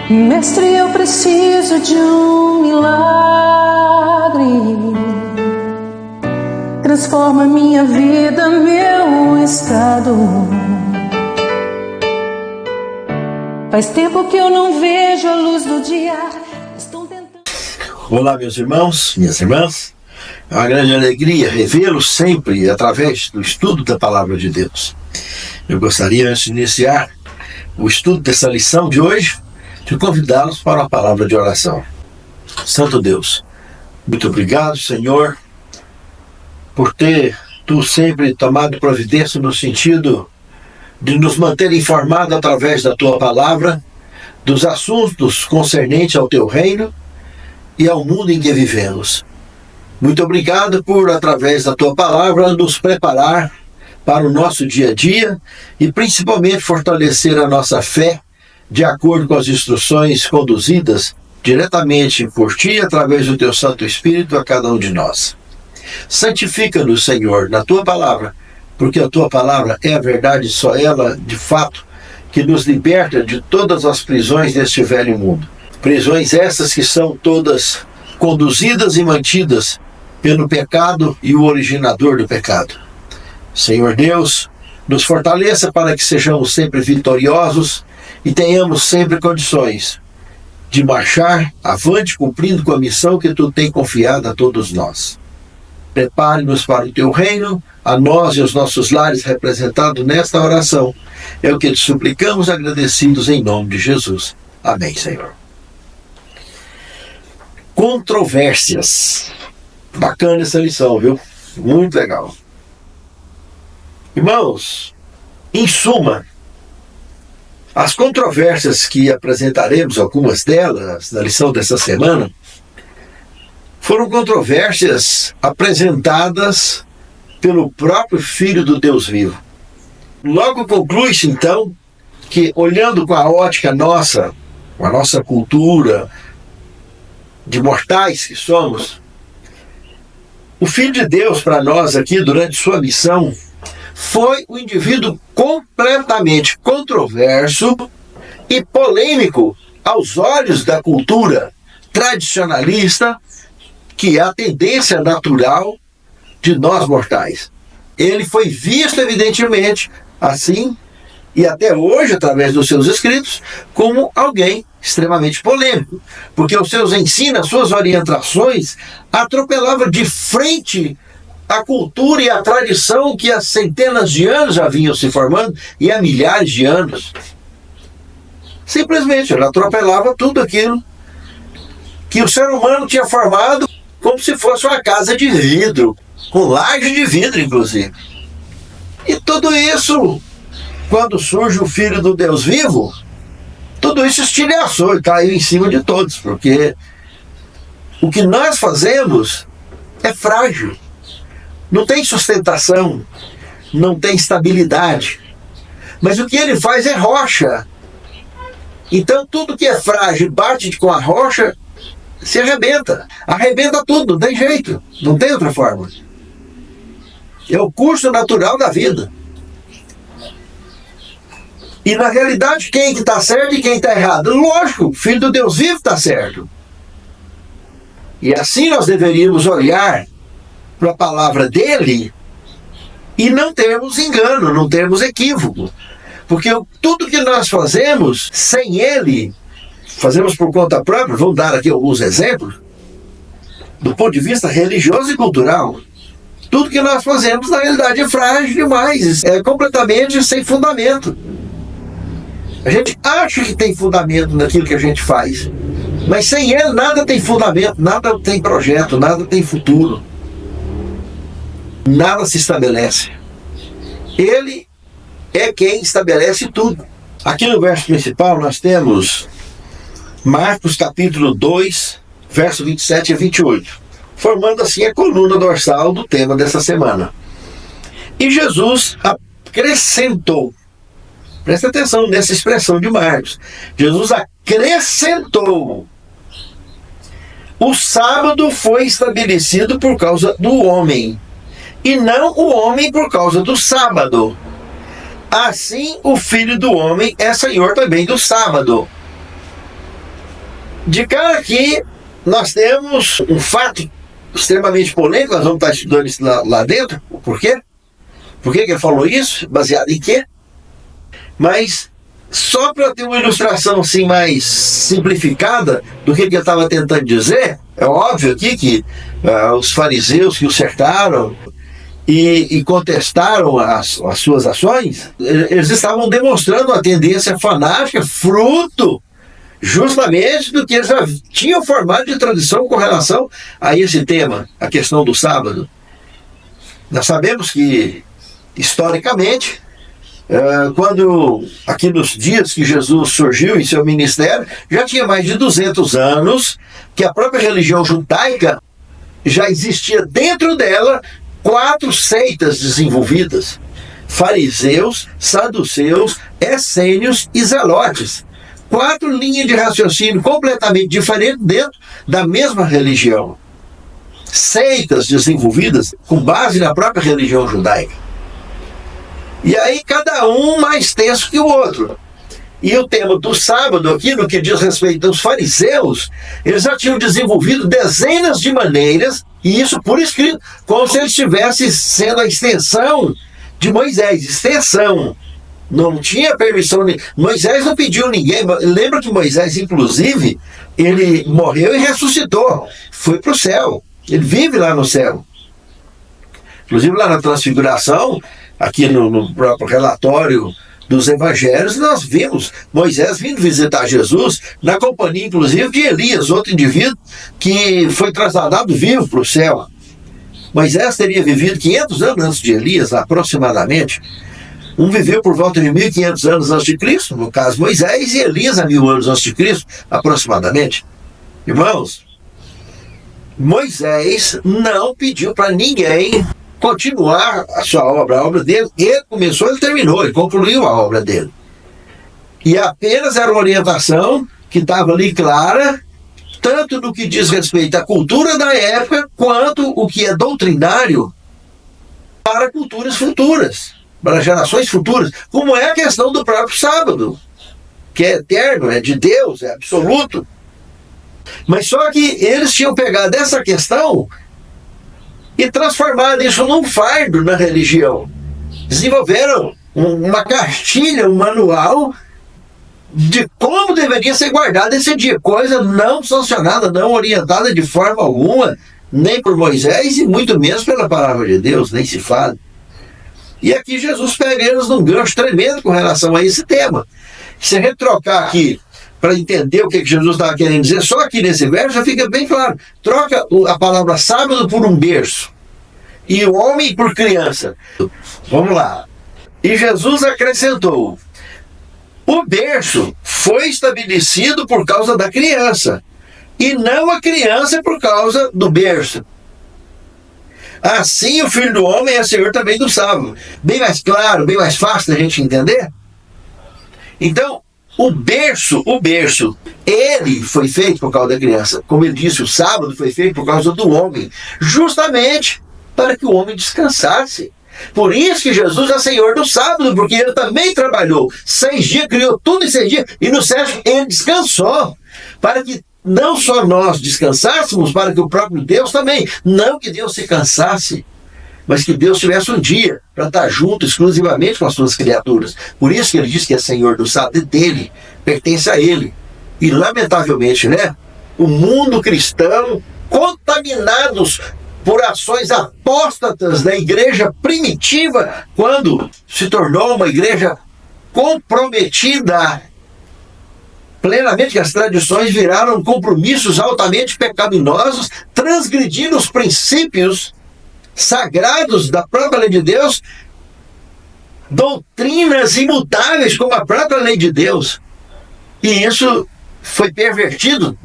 Mestre, eu preciso de um milagre. Transforma minha vida, meu estado. Faz tempo que eu não vejo a luz do dia. Estou tentando... Olá, meus irmãos, minhas irmãs. É uma grande alegria revê-los sempre através do estudo da Palavra de Deus. Eu gostaria, antes de iniciar o estudo dessa lição de hoje, de convidá-los para uma palavra de oração. Santo Deus, muito obrigado, Senhor, por ter Tu sempre tomado providência no sentido de nos manter informados através da Tua palavra dos assuntos concernentes ao Teu reino e ao mundo em que vivemos. Muito obrigado por, através da Tua palavra, nos preparar para o nosso dia a dia e principalmente fortalecer a nossa fé de acordo com as instruções conduzidas diretamente por Ti através do Teu Santo Espírito a cada um de nós. Santifica-nos, Senhor, na Tua palavra, porque a Tua palavra é a verdade, só ela, de fato, que nos liberta de todas as prisões deste velho mundo. Prisões essas que são todas conduzidas e mantidas pelo pecado e o originador do pecado. Senhor Deus, nos fortaleça para que sejamos sempre vitoriosos e tenhamos sempre condições de marchar avante cumprindo com a missão que Tu tem confiado a todos nós. Prepare-nos para o Teu reino, a nós e os nossos lares representados nesta oração. É o que te suplicamos agradecidos em nome de Jesus. Amém, Senhor. Controvérsias. Bacana essa lição, viu? Muito legal. Irmãos, em suma, as controvérsias que apresentaremos, algumas delas, na lição dessa semana, foram controvérsias apresentadas pelo próprio Filho do Deus vivo. Logo conclui-se, então, que olhando com a ótica nossa, com a nossa cultura de mortais que somos, o Filho de Deus para nós aqui, durante sua missão, foi um indivíduo completamente controverso e polêmico aos olhos da cultura tradicionalista, que é a tendência natural de nós mortais. Ele foi visto, evidentemente, assim, e até hoje, através dos seus escritos, como alguém extremamente polêmico, porque os seus ensinos, as suas orientações, atropelavam de frente a cultura e a tradição que há centenas de anos já vinham se formando, e há milhares de anos. Simplesmente, ele atropelava tudo aquilo que o ser humano tinha formado como se fosse uma casa de vidro, com laje de vidro, inclusive. E tudo isso, quando surge o Filho do Deus vivo, tudo isso estilhaçou e caiu em cima de todos, porque o que nós fazemos é frágil. Não tem sustentação, não tem estabilidade. Mas o que ele faz é rocha. Então tudo que é frágil bate com a rocha, se arrebenta. Arrebenta tudo, não tem jeito, não tem outra forma. É o curso natural da vida. E na realidade, quem que está certo e quem está errado? Lógico, o Filho do Deus vivo está certo. E assim nós deveríamos olhar para a palavra dele e não termos engano, não termos equívoco. Porque tudo que nós fazemos sem ele, fazemos por conta própria. Vamos dar aqui alguns exemplos, do ponto de vista religioso e cultural. Tudo que nós fazemos, na realidade, é frágil demais, é completamente sem fundamento. A gente acha que tem fundamento naquilo que a gente faz, mas sem ele nada tem fundamento, nada tem projeto, nada tem futuro. Nada se estabelece. Ele é quem estabelece tudo. Aqui no verso principal nós temos Marcos capítulo 2, verso 27 a 28, formando assim a coluna dorsal do tema dessa semana. E Jesus acrescentou, presta atenção nessa expressão de Marcos, Jesus acrescentou: o sábado foi estabelecido por causa do homem, e não o homem por causa do sábado. Assim o Filho do Homem é Senhor também do sábado. De cara aqui, nós temos um fato extremamente polêmico, nós vamos estar estudando isso lá dentro. Por quê? Por que ele falou isso? Baseado em quê? Mas, só para ter uma ilustração assim mais simplificada do que ele estava tentando dizer, é óbvio aqui que os fariseus que o cercaram e contestaram as suas ações, eles estavam demonstrando uma tendência fanática, fruto justamente do que eles já tinham formado de tradição com relação a esse tema, a questão do sábado. Nós sabemos que, historicamente, quando, aqui nos dias que Jesus surgiu em seu ministério, já tinha mais de 200 anos que a própria religião judaica já existia dentro dela 4 seitas desenvolvidas: fariseus, saduceus, essênios e zelotes. 4 linhas de raciocínio completamente diferentes dentro da mesma religião. Seitas desenvolvidas com base na própria religião judaica. E aí cada um mais tenso que o outro. E o tema do sábado aqui, no que diz respeito aos fariseus, eles já tinham desenvolvido dezenas de maneiras, e isso por escrito, como se eles estivessem sendo a extensão de Moisés, extensão. Não tinha permissão. Moisés não pediu ninguém. Lembra que Moisés, inclusive, ele morreu e ressuscitou. Foi para o céu. Ele vive lá no céu. Inclusive lá na Transfiguração, aqui no próprio relatório dos evangelhos, nós vimos Moisés vindo visitar Jesus, na companhia, inclusive, de Elias, outro indivíduo que foi trasladado vivo para o céu. Moisés teria vivido 500 anos antes de Elias, aproximadamente. Um viveu por volta de 1500 anos antes de Cristo, no caso Moisés, e Elias a 1000 anos antes de Cristo, aproximadamente. Irmãos, Moisés não pediu para ninguém continuar a sua obra, a obra dele. Ele começou, ele terminou, ele concluiu a obra dele. E apenas era uma orientação que estava ali clara, tanto no que diz respeito à cultura da época, quanto o que é doutrinário para culturas futuras, para gerações futuras, como é a questão do próprio sábado, que é eterno, é de Deus, é absoluto. Mas só que eles tinham pegado essa questão e transformado isso num fardo na religião. Desenvolveram uma cartilha, um manual de como deveria ser guardado esse dia, coisa não sancionada, não orientada de forma alguma, nem por Moisés e muito menos pela palavra de Deus, nem se fala. E aqui Jesus pega eles num gancho tremendo com relação a esse tema. Se a gente trocar aqui para entender o que Jesus estava querendo dizer, só aqui nesse verso já fica bem claro. Troca a palavra sábado por um berço e o homem por criança. Vamos lá. E Jesus acrescentou: o berço foi estabelecido por causa da criança, e não a criança por causa do berço. Assim o Filho do Homem é Senhor também do sábado. Bem mais claro, bem mais fácil da gente entender. Então, o berço, ele foi feito por causa da criança. Como ele disse, o sábado foi feito por causa do homem, justamente para que o homem descansasse. Por isso que Jesus é Senhor do sábado, porque ele também trabalhou 6 dias, criou tudo em 6 dias, e no 7º ele descansou, para que não só nós descansássemos, para que o próprio Deus também, não que Deus se cansasse, mas que Deus tivesse um dia para estar junto exclusivamente com as suas criaturas. Por isso que ele diz que é Senhor do sábado, é dele, pertence a ele. E lamentavelmente, o mundo cristão, contaminados por ações apóstatas da igreja primitiva, quando se tornou uma igreja comprometida plenamente, que as tradições viraram compromissos altamente pecaminosos, transgredindo os princípios sagrados da própria lei de Deus, doutrinas imutáveis como a própria lei de Deus. E isso foi pervertido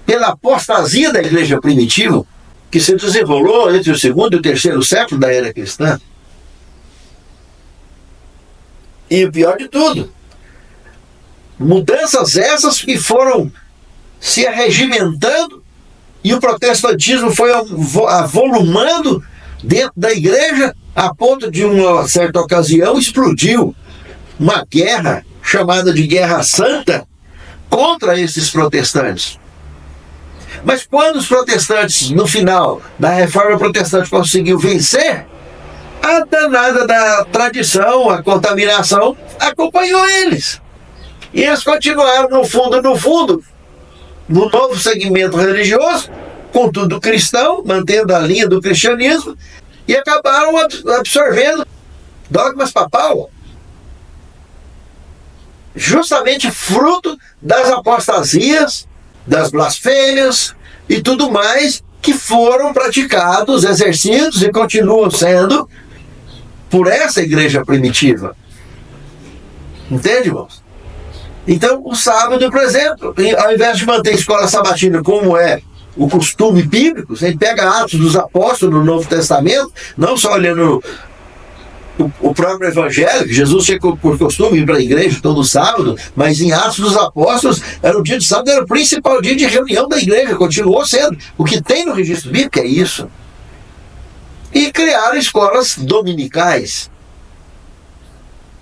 pela apostasia da igreja primitiva, que se desenrolou entre o 2º e o 3º século da era cristã. E o pior de tudo, mudanças essas que foram se arregimentando, e o protestantismo foi avolumando dentro da igreja, a ponto de uma certa ocasião explodiu uma guerra chamada de Guerra Santa, contra esses protestantes. Mas quando os protestantes, no final da reforma protestante, conseguiu vencer, a danada da tradição, a contaminação, acompanhou eles. E eles continuaram, no fundo, no novo segmento religioso, contudo cristão, mantendo a linha do cristianismo, e acabaram absorvendo dogmas papal, justamente fruto das apostasias, das blasfêmias e tudo mais que foram praticados, exercidos e continuam sendo por essa igreja primitiva. Entende, irmãos? Então, o sábado, por exemplo, ao invés de manter a escola sabatina como é o costume bíblico, a gente pega Atos dos Apóstolos no Novo Testamento, não só olhando o próprio Evangelho, que Jesus tinha por costume ir para a igreja todo sábado, mas em Atos dos Apóstolos, o dia de sábado era o principal dia de reunião da igreja, continuou sendo. O que tem no registro bíblico é isso. E criaram escolas dominicais,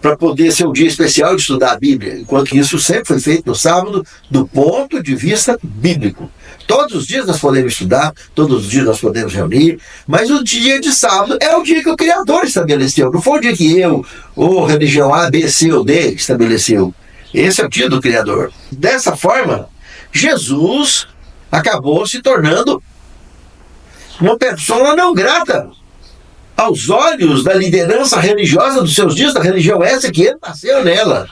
para poder ser um dia especial de estudar a Bíblia, enquanto que isso sempre foi feito no sábado, do ponto de vista bíblico. Todos os dias nós podemos estudar, todos os dias nós podemos reunir, mas o dia de sábado é o dia que o Criador estabeleceu, não foi o dia que eu, ou religião A, B, C ou D estabeleceu. Esse é o dia do Criador. Dessa forma, Jesus acabou se tornando uma pessoa não grata aos olhos da liderança religiosa dos seus dias, da religião essa que ele nasceu nela.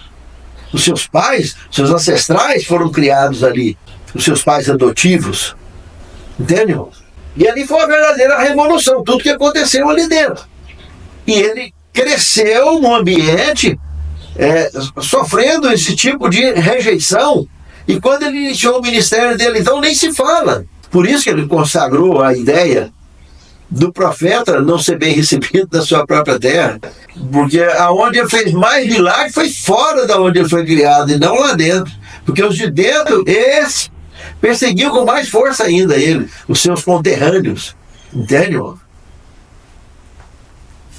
Os seus pais, seus ancestrais foram criados ali, os seus pais adotivos. Entende, irmão? E ali foi uma verdadeira revolução, tudo que aconteceu ali dentro. E ele cresceu num ambiente sofrendo esse tipo de rejeição. E quando ele iniciou o ministério dele, então nem se fala. Por isso que ele consagrou a ideia do profeta não ser bem recebido da sua própria terra, porque aonde ele fez mais milagre foi fora da onde ele foi criado e não lá dentro, porque os de dentro eles perseguiam com mais força ainda ele, os seus conterrâneos, entende, irmão?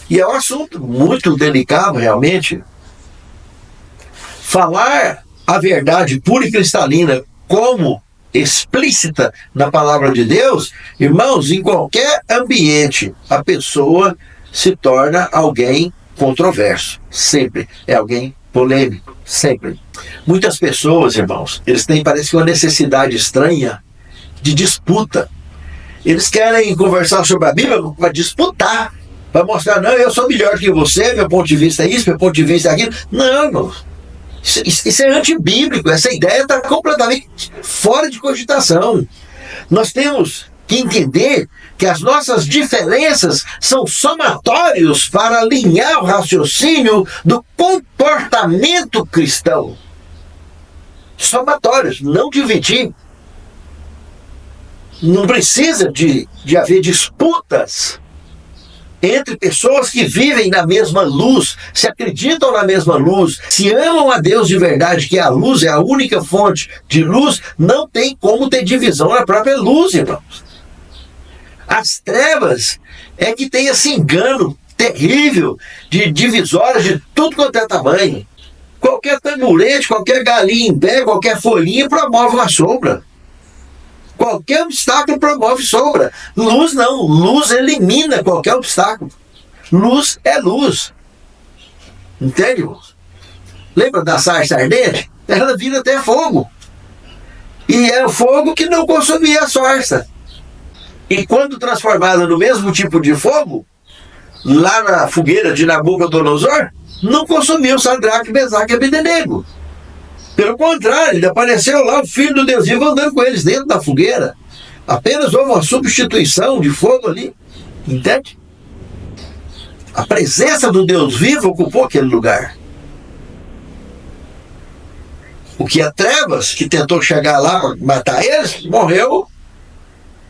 E é um assunto muito delicado realmente. Falar a verdade pura e cristalina como explícita na palavra de Deus, irmãos, em qualquer ambiente, a pessoa se torna alguém controverso. Sempre é alguém polêmico. Sempre. Muitas pessoas, irmãos, eles têm, parece que uma necessidade estranha de disputa. Eles querem conversar sobre a Bíblia para disputar, para mostrar, não, eu sou melhor que você, meu ponto de vista é isso, meu ponto de vista é aquilo. Não, irmãos. Isso é antibíblico, essa ideia está completamente fora de cogitação. Nós temos que entender que as nossas diferenças são somatórios para alinhar o raciocínio do comportamento cristão. Somatórios, não dividir. Não precisa de haver disputas entre pessoas que vivem na mesma luz, se acreditam na mesma luz, se amam a Deus de verdade, que a luz é a única fonte de luz, não tem como ter divisão na própria luz, irmãos. As trevas é que tem esse engano terrível de divisórias de tudo quanto é tamanho. Qualquer tamborete, qualquer galinha em pé, qualquer folhinha promove uma sombra. Qualquer obstáculo promove sombra. Luz não. Luz elimina qualquer obstáculo. Luz é luz. Entende, irmãos? Lembra da sarça ardente? Ela vira até fogo. E é o fogo que não consumia a sarça. E quando transformada no mesmo tipo de fogo, lá na fogueira de Nabucodonosor, não consumiu Sadraque, Mesaque e Abednego. Pelo contrário, ele apareceu lá, o Filho do Deus vivo, andando com eles dentro da fogueira. Apenas houve uma substituição de fogo ali. Entende? A presença do Deus vivo ocupou aquele lugar. O que é trevas, que tentou chegar lá para matar eles,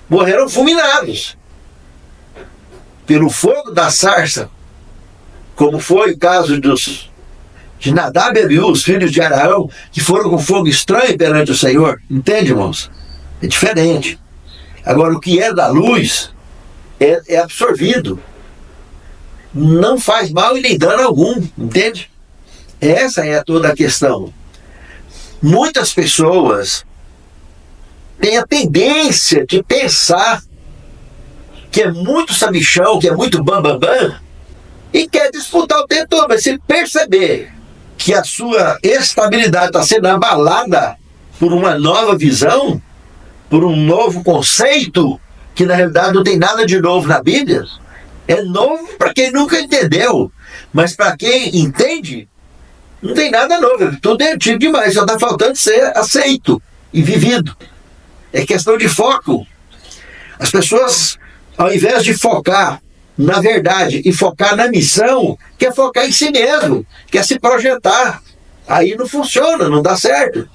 morreram fulminados pelo fogo da sarça, como foi o caso de Nadab e Abiú, os filhos de Araão, que foram com fogo estranho perante o Senhor. Entende, irmãos? É diferente. Agora, o que é da luz é absorvido. Não faz mal e nem dano algum. Entende? Essa é toda a questão. muitas pessoas têm a tendência de pensar que é muito sabichão, que é muito bambambam, e quer disputar o tempo todo. Mas se perceber que a sua estabilidade está sendo abalada por uma nova visão, por um novo conceito, que na realidade não tem nada de novo na Bíblia, é novo para quem nunca entendeu, mas para quem entende, não tem nada novo, tudo é antigo demais, só está faltando ser aceito e vivido. É questão de foco. As pessoas, ao invés de focar na verdade e focar na missão, quer focar em si mesmo, quer se projetar. Aí não funciona, não dá certo.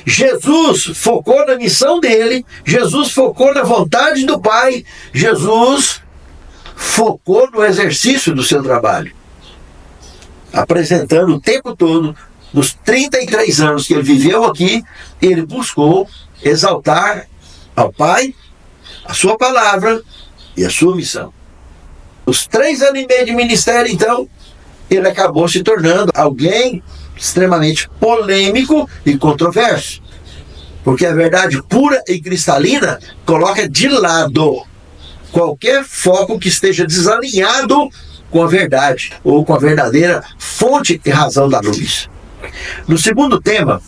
Jesus focou na missão dele, Jesus focou na vontade do Pai, Jesus focou no exercício do seu trabalho, apresentando o tempo todo, nos 33 anos que ele viveu aqui, ele buscou exaltar ao Pai, a sua palavra e a sua missão. Os 3 anos e meio de ministério, então, ele acabou se tornando alguém extremamente polêmico e controverso, porque a verdade pura e cristalina coloca de lado qualquer foco que esteja desalinhado com a verdade ou com a verdadeira fonte e razão da luz. No segundo tema,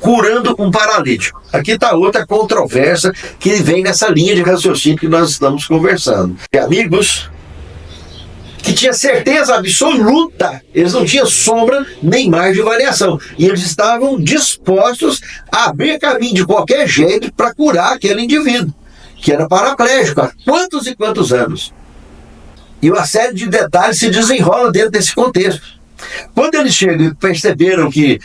curando um paralítico. Aqui está outra controvérsia que vem nessa linha de raciocínio que nós estamos conversando. E amigos que tinha certeza absoluta, eles não tinham sombra nem margem de variação, e eles estavam dispostos a abrir caminho de qualquer jeito para curar aquele indivíduo, que era paraplégico há quantos e quantos anos. E uma série de detalhes se desenrola dentro desse contexto. Quando eles chegam e perceberam que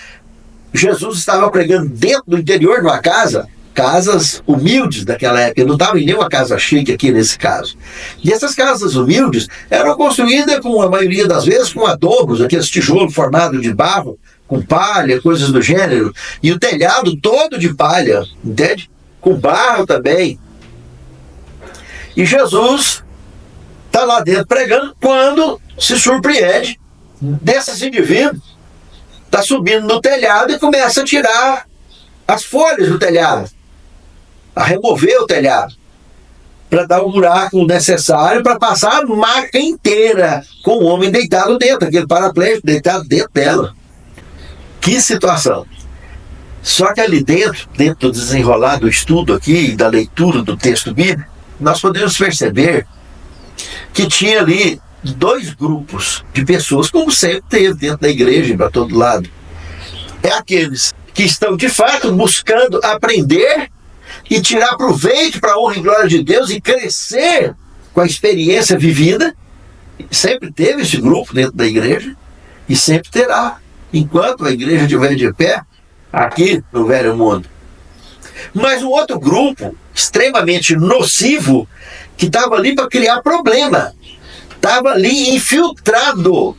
Jesus estava pregando dentro do interior de uma casa, casas humildes daquela época, não estava em nenhuma casa chique aqui nesse caso. E essas casas humildes eram construídas, com a maioria das vezes, com adobos, aqueles tijolos formados de barro, com palha, coisas do gênero, e o telhado todo de palha, entende? Com barro também. E Jesus está lá dentro pregando, quando se surpreende desses indivíduos. Está subindo no telhado e começa a tirar as folhas do telhado, a remover o telhado, para dar o buraco necessário para passar a maca inteira com o homem deitado dentro, aquele paraplégico deitado dentro dela. Que situação! Só que ali dentro do desenrolar do estudo aqui, da leitura do texto bíblico, nós podemos perceber que tinha ali 2 grupos de pessoas, como sempre teve dentro da igreja, para todo lado. É aqueles que estão de fato buscando aprender e tirar proveito para a honra e glória de Deus e crescer com a experiência vivida. Sempre teve esse grupo dentro da igreja e sempre terá, enquanto a igreja estiver de pé aqui no velho mundo. Mas um outro grupo extremamente nocivo, que estava ali para criar problema, estava ali infiltrado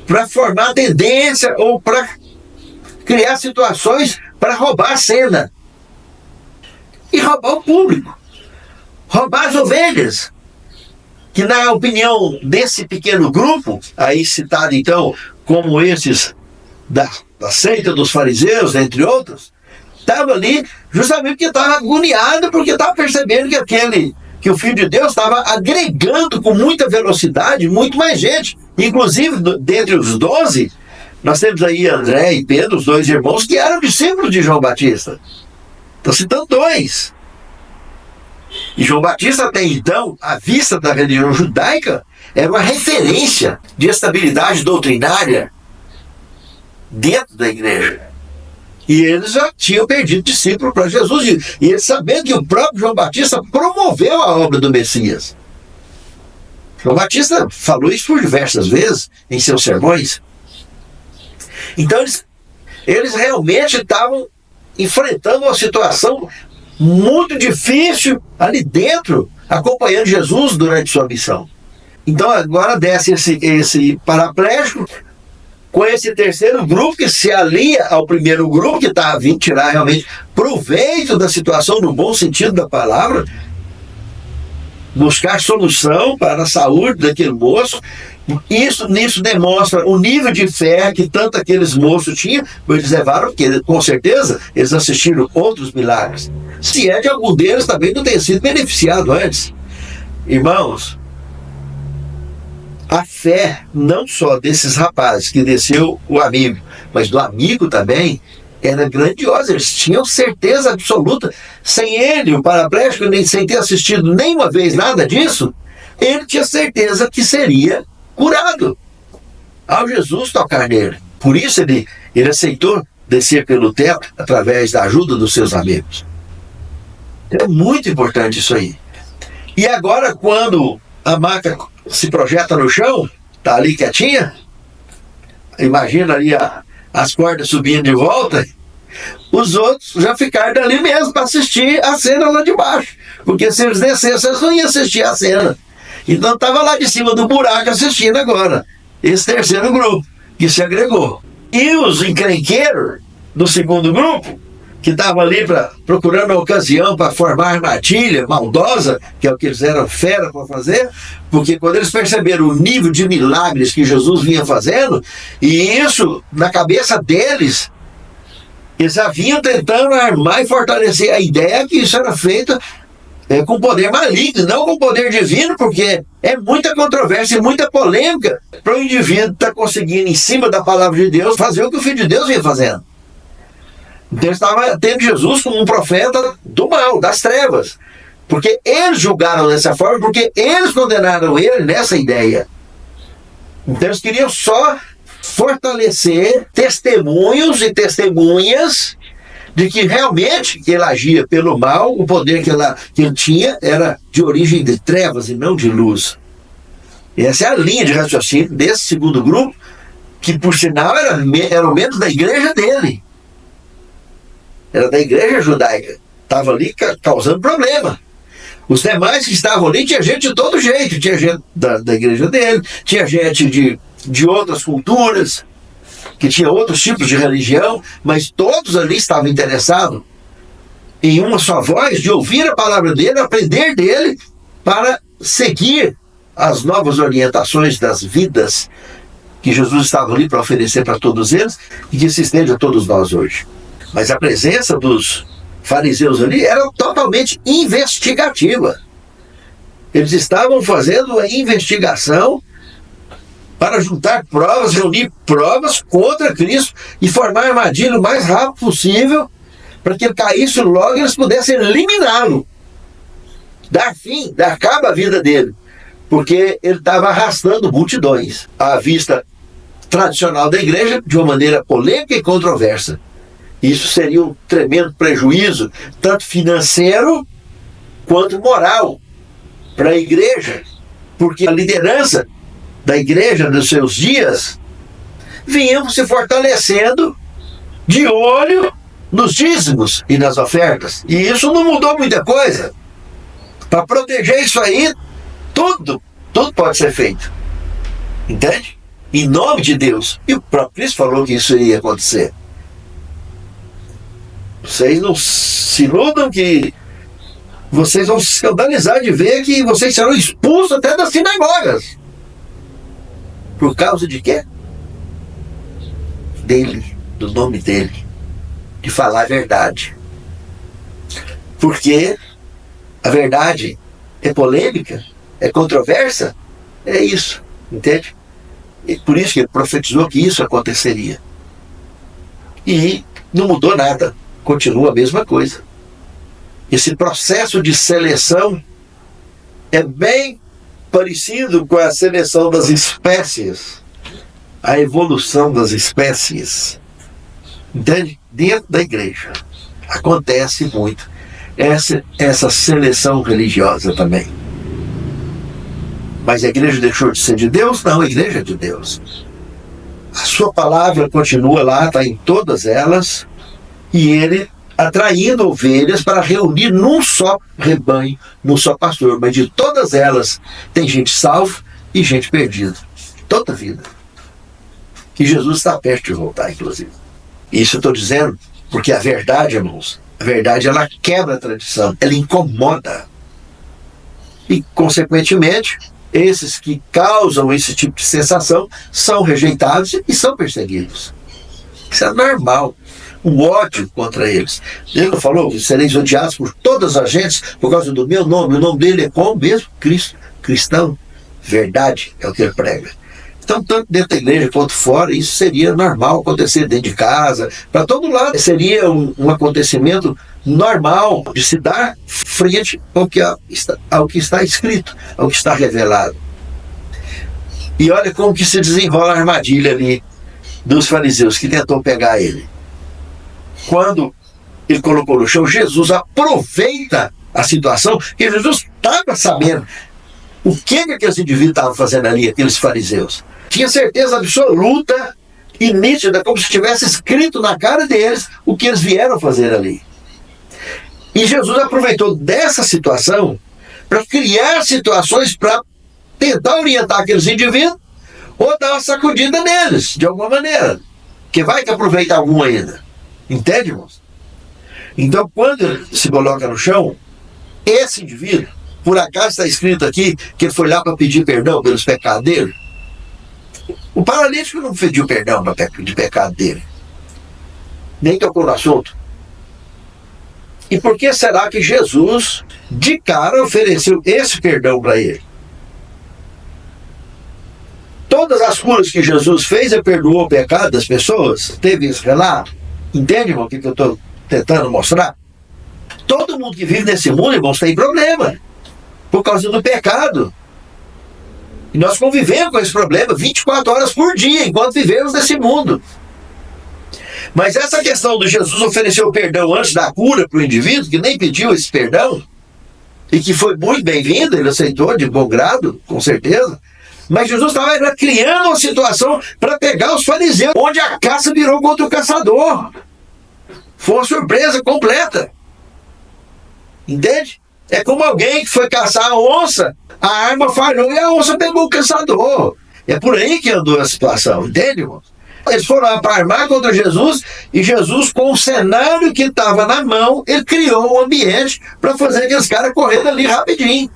para formar tendência ou para criar situações para roubar a cena e roubar o público, roubar as ovelhas, que na opinião desse pequeno grupo, aí citado então como esses da seita dos fariseus, entre outros, estava ali justamente porque estava agoniado, porque estava percebendo que o Filho de Deus estava agregando com muita velocidade muito mais gente. Inclusive, dentre os 12, nós temos aí André e Pedro, os 2 irmãos, que eram discípulos de João Batista. Estou citando 2. E João Batista, até então, à vista da religião judaica, era uma referência de estabilidade doutrinária dentro da igreja. E eles já tinham perdido discípulo para Jesus. E eles sabendo que o próprio João Batista promoveu a obra do Messias. João Batista falou isso por diversas vezes em seus sermões. Então eles realmente estavam enfrentando uma situação muito difícil ali dentro, acompanhando Jesus durante sua missão. Então agora desce esse paraplégico com esse terceiro grupo que se alia ao primeiro grupo, que está a vir tirar realmente proveito da situação no bom sentido da palavra, buscar solução para a saúde daquele moço, Nisso demonstra o nível de fé que tanto aqueles moços tinham, pois eles levaram, porque com certeza eles assistiram outros milagres. Se é de algum deles também não tenha sido beneficiado antes. Irmãos, a fé não só desses rapazes que desceu o amigo, mas do amigo também, era grandiosa. Eles tinham certeza absoluta. Sem ele, o paraplégico, nem sem ter assistido nenhuma vez nada disso, ele tinha certeza que seria curado ao Jesus tocar nele. Por isso ele aceitou descer pelo teto através da ajuda dos seus amigos. É muito importante isso aí. E agora, quando a maca se projeta no chão, está ali quietinha, imagina ali as cordas subindo de volta, os outros já ficaram ali mesmo para assistir a cena lá de baixo, porque se eles descessem, eles não iam assistir a cena. Então estava lá de cima do buraco assistindo agora esse terceiro grupo que se agregou. E os encrenqueiros do segundo grupo, que estavam ali procurando a ocasião para formar armadilha maldosa, que é o que eles eram fera para fazer, porque quando eles perceberam o nível de milagres que Jesus vinha fazendo, e isso na cabeça deles, eles já vinham tentando armar e fortalecer a ideia que isso era feito com poder maligno, não com poder divino, porque é muita controvérsia e muita polêmica para o indivíduo estar conseguindo, em cima da palavra de Deus, fazer o que o Filho de Deus vinha fazendo. Então ele estava tendo Jesus como um profeta do mal, das trevas, porque eles julgaram dessa forma, porque eles condenaram ele nessa ideia. Então eles queriam só fortalecer testemunhos e testemunhas de que realmente ele agia pelo mal, o poder que ele tinha era de origem de trevas e não de luz. E essa é a linha de raciocínio desse segundo grupo, que por sinal era o membro da igreja dele. Era da igreja judaica. Estava ali causando problema. Os demais que estavam ali, tinha gente de todo jeito. Tinha gente da igreja dele, tinha gente de outras culturas, que tinha outros tipos de religião, mas todos ali estavam interessados em uma só voz, de ouvir a palavra dele, aprender dele, para seguir as novas orientações das vidas que Jesus estava ali para oferecer para todos eles e que se estende a todos nós hoje. Mas a presença dos fariseus ali era totalmente investigativa. Eles estavam fazendo a investigação para juntar provas, reunir provas contra Cristo e formar a armadilha o mais rápido possível para que ele caísse logo e eles pudessem eliminá-lo. Dar fim, dar cabo à vida dele. Porque ele estava arrastando multidões à vista tradicional da igreja de uma maneira polêmica e controversa. Isso seria um tremendo prejuízo, tanto financeiro quanto moral, para a igreja, porque a liderança da igreja nos seus dias vinham se fortalecendo de olho nos dízimos e nas ofertas. E isso não mudou muita coisa. Para proteger isso aí, tudo pode ser feito. Entende? Em nome de Deus. E o próprio Cristo falou que isso iria acontecer. Vocês não se iludam que vocês vão se escandalizar de ver que vocês serão expulsos até das sinagogas. Por causa de quê? Dele, do nome dele, de falar a verdade. Porque a verdade é polêmica, é controversa, é isso, entende? E por isso que ele profetizou que isso aconteceria. E não mudou nada, continua a mesma coisa. Esse processo de seleção é bem parecido com a seleção das espécies, a evolução das espécies, entende? Dentro da igreja acontece muito essa seleção religiosa também. Mas a igreja deixou de ser de Deus? Não, a igreja é de Deus. A sua palavra continua lá, está em todas elas, e ele atraindo ovelhas para reunir num só rebanho, num só pastor. Mas de todas elas tem gente salva e gente perdida. Toda a vida. E Jesus está perto de voltar, inclusive. Isso eu estou dizendo porque a verdade, irmãos, a verdade ela quebra a tradição, ela incomoda. E, consequentemente, esses que causam esse tipo de sensação são rejeitados e são perseguidos. Isso é normal. O ódio contra eles. Ele não falou que sereis odiados por todas as gentes por causa do meu nome. O nome dele é qual mesmo? Cristo. Cristão. Verdade é o que ele prega. Então, tanto dentro da igreja quanto fora, isso seria normal acontecer dentro de casa. Para todo lado, seria um acontecimento normal de se dar frente ao que está escrito, ao que está revelado. E olha como que se desenrola a armadilha ali dos fariseus que tentou pegar ele. Quando ele colocou no chão, Jesus aproveita a situação, que Jesus estava sabendo o que aqueles indivíduos estavam fazendo ali, aqueles fariseus. Tinha certeza absoluta e nítida, como se tivesse escrito na cara deles o que eles vieram fazer ali. E Jesus aproveitou dessa situação para criar situações para tentar orientar aqueles indivíduos ou dar uma sacudida neles, de alguma maneira. Que vai que aproveita algum ainda. Entende, irmãos? Então, quando ele se coloca no chão, esse indivíduo, por acaso está escrito aqui que ele foi lá para pedir perdão pelos pecados dele? O paralítico não pediu perdão de pecado dele. Nem tocou no assunto. E por que será que Jesus, de cara, ofereceu esse perdão para ele? Todas as curas que Jesus fez, ele perdoou o pecado das pessoas. Teve esse relato. Entende, irmão, o que eu estou tentando mostrar? Todo mundo que vive nesse mundo, irmãos, tem problema. Por causa do pecado. E nós convivemos com esse problema 24 horas por dia, enquanto vivemos nesse mundo. Mas essa questão de Jesus oferecer o perdão antes da cura para o indivíduo, que nem pediu esse perdão, e que foi muito bem-vindo, ele aceitou de bom grado, com certeza. Mas Jesus estava criando uma situação para pegar os fariseus, onde a caça virou contra o caçador. Foi uma surpresa completa. Entende? É como alguém que foi caçar a onça, a arma falhou e a onça pegou o caçador. É por aí que andou a situação, entende, irmão? Eles foram lá para armar contra Jesus, e Jesus, com o cenário que estava na mão, ele criou um ambiente para fazer aqueles caras correndo ali rapidinho.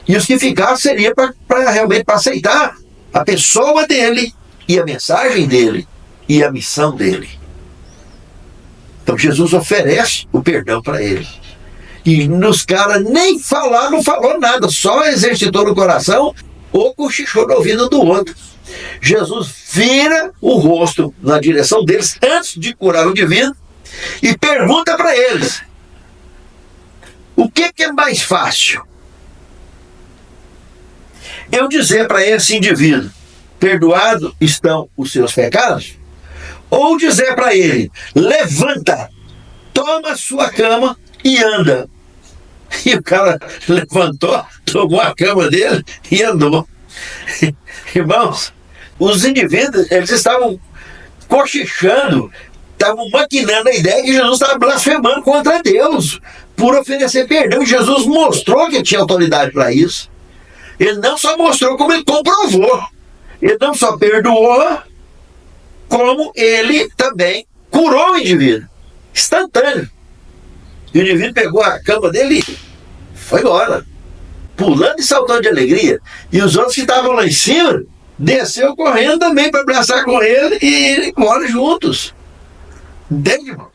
E os que ficaram seria para realmente para aceitar a pessoa dele, e a mensagem dele, e a missão dele. Então Jesus oferece o perdão para ele. E nos caras nem falar, não falou nada, só exercitou no coração ou cochichou no ouvido do outro. Jesus vira o rosto na direção deles antes de curar o indivíduo e pergunta para eles: o que é mais fácil? Eu dizer para esse indivíduo: perdoado estão os seus pecados? Ou dizer para ele: levanta, toma a sua cama e anda. E o cara levantou, tomou a cama dele e andou. Irmãos, os indivíduos, eles estavam cochichando, estavam maquinando a ideia que Jesus estava blasfemando contra Deus por oferecer perdão. E Jesus mostrou que tinha autoridade para isso. Ele não só mostrou, como ele comprovou. Ele não só perdoou, como ele também curou o indivíduo. Instantâneo. E o indivíduo pegou a cama dele e foi embora, pulando e saltando de alegria. E os outros que estavam lá em cima desceu correndo também para abraçar com ele e ir embora juntos. Entende, irmão?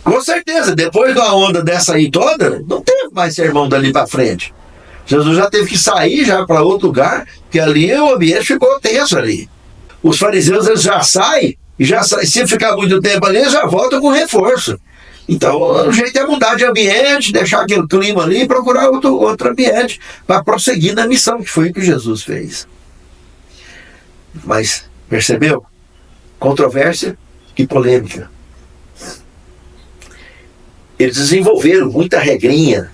Com certeza, depois de uma onda dessa aí toda, não teve mais sermão dali para frente. Jesus já teve que sair já para outro lugar, porque ali o ambiente ficou tenso ali. Os fariseus, eles já saem, e já saem, se ficar muito tempo ali, eles já voltam com reforço. Então, o jeito é mudar de ambiente, deixar aquele clima ali e procurar outro ambiente para prosseguir na missão, que foi o que Jesus fez. Mas, percebeu? Controvérsia e polêmica. Eles desenvolveram muita regrinha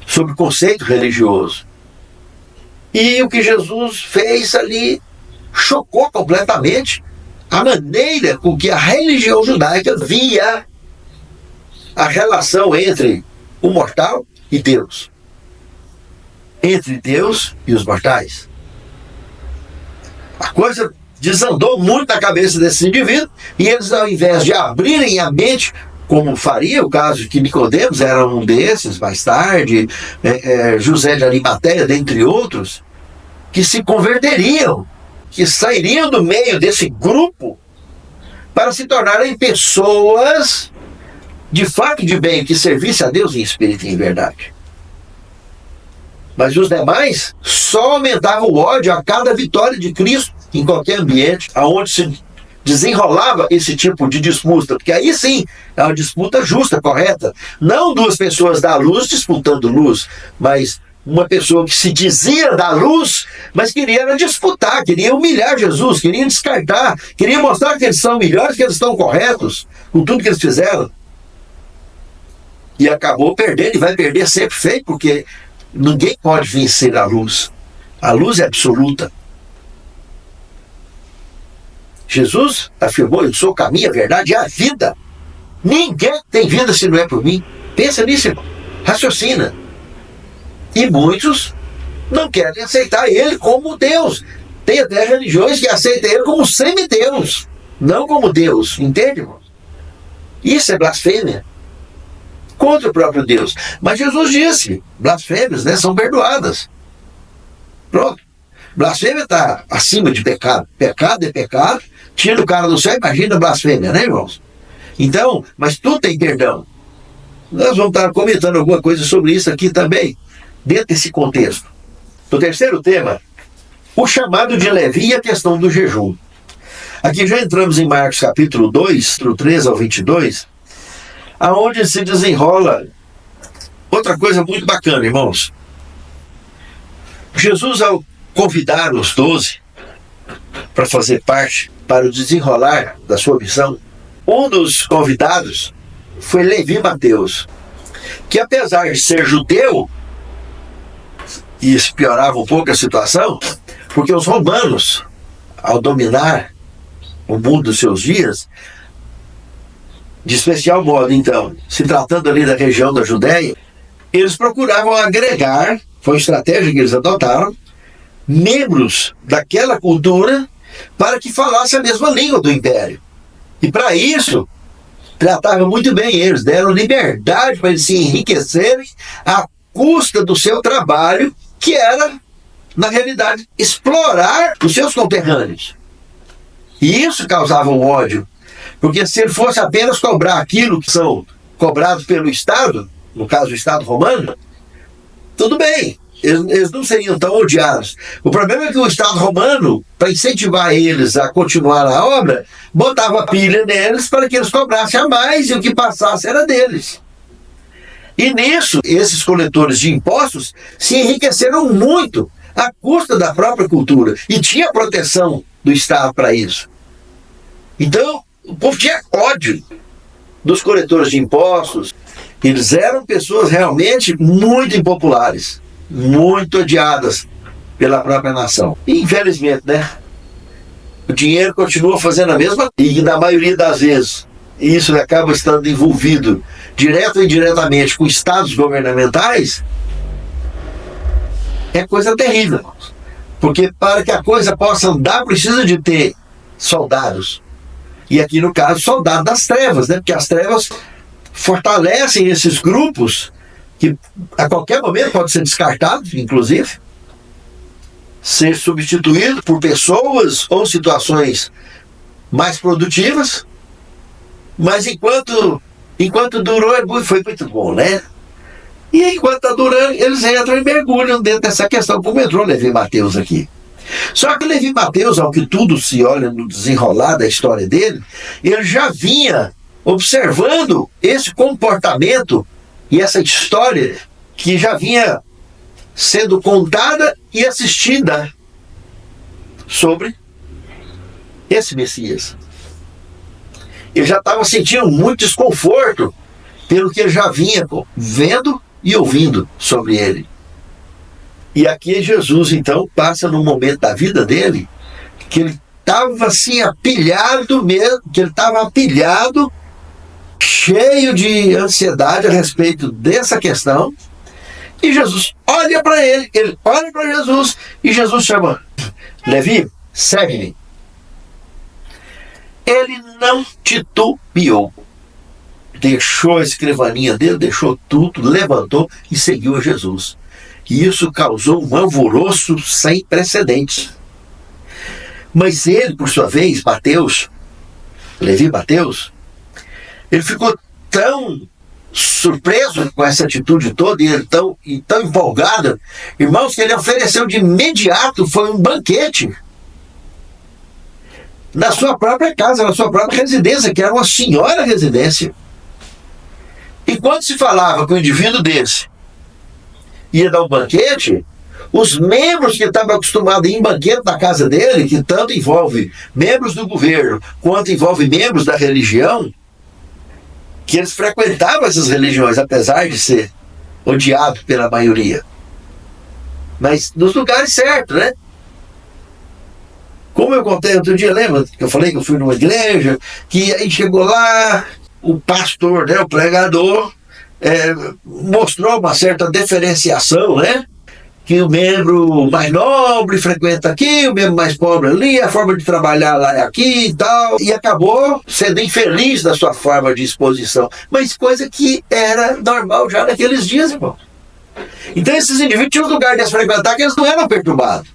sobre o conceito religioso. E o que Jesus fez ali chocou completamente a maneira com que a religião judaica via a relação entre o mortal e Deus. Entre Deus e os mortais. A coisa desandou muito na cabeça desses indivíduos, e eles, ao invés de abrirem a mente como faria o caso de que Nicodemos era um desses, mais tarde, José de Arimateia, dentre outros, que se converteriam, que sairiam do meio desse grupo para se tornarem pessoas de fato de bem, que servissem a Deus em espírito e em verdade. Mas os demais só aumentavam o ódio a cada vitória de Cristo em qualquer ambiente aonde se desenrolava esse tipo de disputa, porque aí sim é uma disputa justa, correta. Não duas pessoas da luz disputando luz, mas uma pessoa que se dizia da luz, mas queria disputar, queria humilhar Jesus, queria descartar, queria mostrar que eles são melhores, que eles estão corretos com tudo que eles fizeram. E acabou perdendo, e vai perder sempre feio, porque ninguém pode vencer a luz. A luz é absoluta. Jesus afirmou: eu sou o caminho, a verdade e a vida. Ninguém tem vida se não é por mim. Pensa nisso, irmão. Raciocina. E muitos não querem aceitar ele como Deus. Tem até religiões que aceitam ele como semideus, não como Deus. Entende, irmão? Isso é blasfêmia contra o próprio Deus. Mas Jesus disse: blasfêmias, né, são perdoadas. Pronto. Blasfêmia está acima de pecado. Pecado é pecado. Tira o cara do céu, imagina a blasfêmia, né, irmãos? Então, mas tudo tem perdão. Nós vamos estar comentando alguma coisa sobre isso aqui também, dentro desse contexto. No terceiro tema, o chamado de Levi e a questão do jejum. Aqui já entramos em Marcos capítulo 2, do 13 ao 22, aonde se desenrola outra coisa muito bacana, irmãos. Jesus, ao convidar os 12 para fazer parte, para o desenrolar da sua missão, um dos convidados foi Levi Mateus, que apesar de ser judeu, e isso piorava um pouco a situação, porque os romanos, ao dominar o mundo dos seus dias, de especial modo, então, se tratando ali da região da Judéia, eles procuravam agregar, foi uma estratégia que eles adotaram, membros daquela cultura para que falasse a mesma língua do império. E para isso, tratavam muito bem eles, deram liberdade para eles se enriquecerem à custa do seu trabalho, que era, na realidade, explorar os seus conterrâneos. E isso causava um ódio, porque se ele fosse apenas cobrar aquilo que são cobrados pelo Estado, no caso o Estado romano, tudo bem, eles não seriam tão odiados. O problema é que o Estado romano, para incentivar eles a continuar a obra, botava pilha neles para que eles cobrassem a mais, e o que passasse era deles. E nisso, esses coletores de impostos se enriqueceram muito à custa da própria cultura, e tinha proteção do Estado para isso. Então, o povo tinha ódio dos coletores de impostos. Eles eram pessoas realmente muito impopulares, muito odiadas pela própria nação. E, infelizmente, né, o dinheiro continua fazendo a mesma, e na maioria das vezes isso acaba estando envolvido direto ou indiretamente com estados governamentais. É coisa terrível, porque para que a coisa possa andar precisa de ter soldados, e aqui no caso soldados das trevas, né? Porque as trevas fortalecem esses grupos que a qualquer momento pode ser descartado, inclusive ser substituído por pessoas ou situações mais produtivas. Mas enquanto durou, foi muito bom, né? E enquanto está durando, eles entram e mergulham dentro dessa questão, como entrou Levi Mateus aqui. Só que Levi Mateus, ao que tudo se olha no desenrolar da história dele, ele já vinha observando esse comportamento e essa história que já vinha sendo contada e assistida sobre esse Messias. Ele já estava sentindo muito desconforto pelo que ele já vinha vendo e ouvindo sobre ele. E aqui Jesus, então, passa num momento da vida dele que ele estava assim apilhado mesmo, que ele estava apilhado, cheio de ansiedade a respeito dessa questão. E Jesus olha para ele olha para Jesus, e Jesus chama: Levi, segue-me. Ele não titubeou. deixou a escrivaninha dele, deixou tudo, levantou e seguiu a Jesus. E isso causou um alvoroço sem precedentes. Mas ele, por sua vez, Levi Mateus, ele ficou tão surpreso com essa atitude toda e tão empolgado, irmãos, que ele ofereceu de imediato, foi um banquete na sua própria casa, na sua própria residência, que era uma senhora residência. E quando se falava que o indivíduo desse ia dar um banquete, os membros que estavam acostumados a ir em banquete na casa dele, que tanto envolve membros do governo, quanto envolve membros da religião, que eles frequentavam essas religiões, apesar de ser odiado pela maioria. Mas nos lugares certos, né? Como eu contei outro dia, lembra que eu falei que eu fui numa igreja, que aí chegou lá, o pastor, né, o pregador, mostrou uma certa diferenciação, né? Que o membro mais nobre frequenta aqui, o membro mais pobre ali, a forma de trabalhar lá é aqui e tal, e acabou sendo infeliz da sua forma de exposição, mas coisa que era normal já naqueles dias, irmão. Então esses indivíduos tinham um lugar de se frequentar que eles não eram perturbados.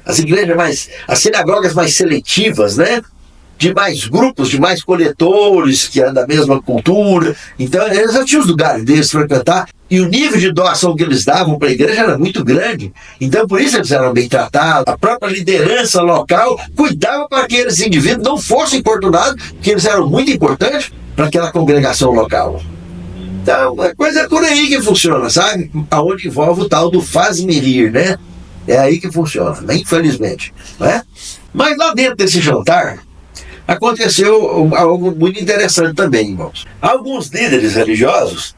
As sinagogas mais seletivas, né? De mais grupos, de mais coletores, que eram da mesma cultura. Então, eles já tinham os lugares deles para frequentar. E o nível de doação que eles davam para a igreja era muito grande. Então, por isso eles eram bem tratados. A própria liderança local cuidava para que aqueles indivíduos não fossem importunados, porque eles eram muito importantes para aquela congregação local. Então, a coisa é por aí que funciona, sabe? Aonde envolve o tal do faz-me rir, né? É aí que funciona, infelizmente. Não é? Mas lá dentro desse jantar, aconteceu algo muito interessante também, irmãos. Alguns líderes religiosos,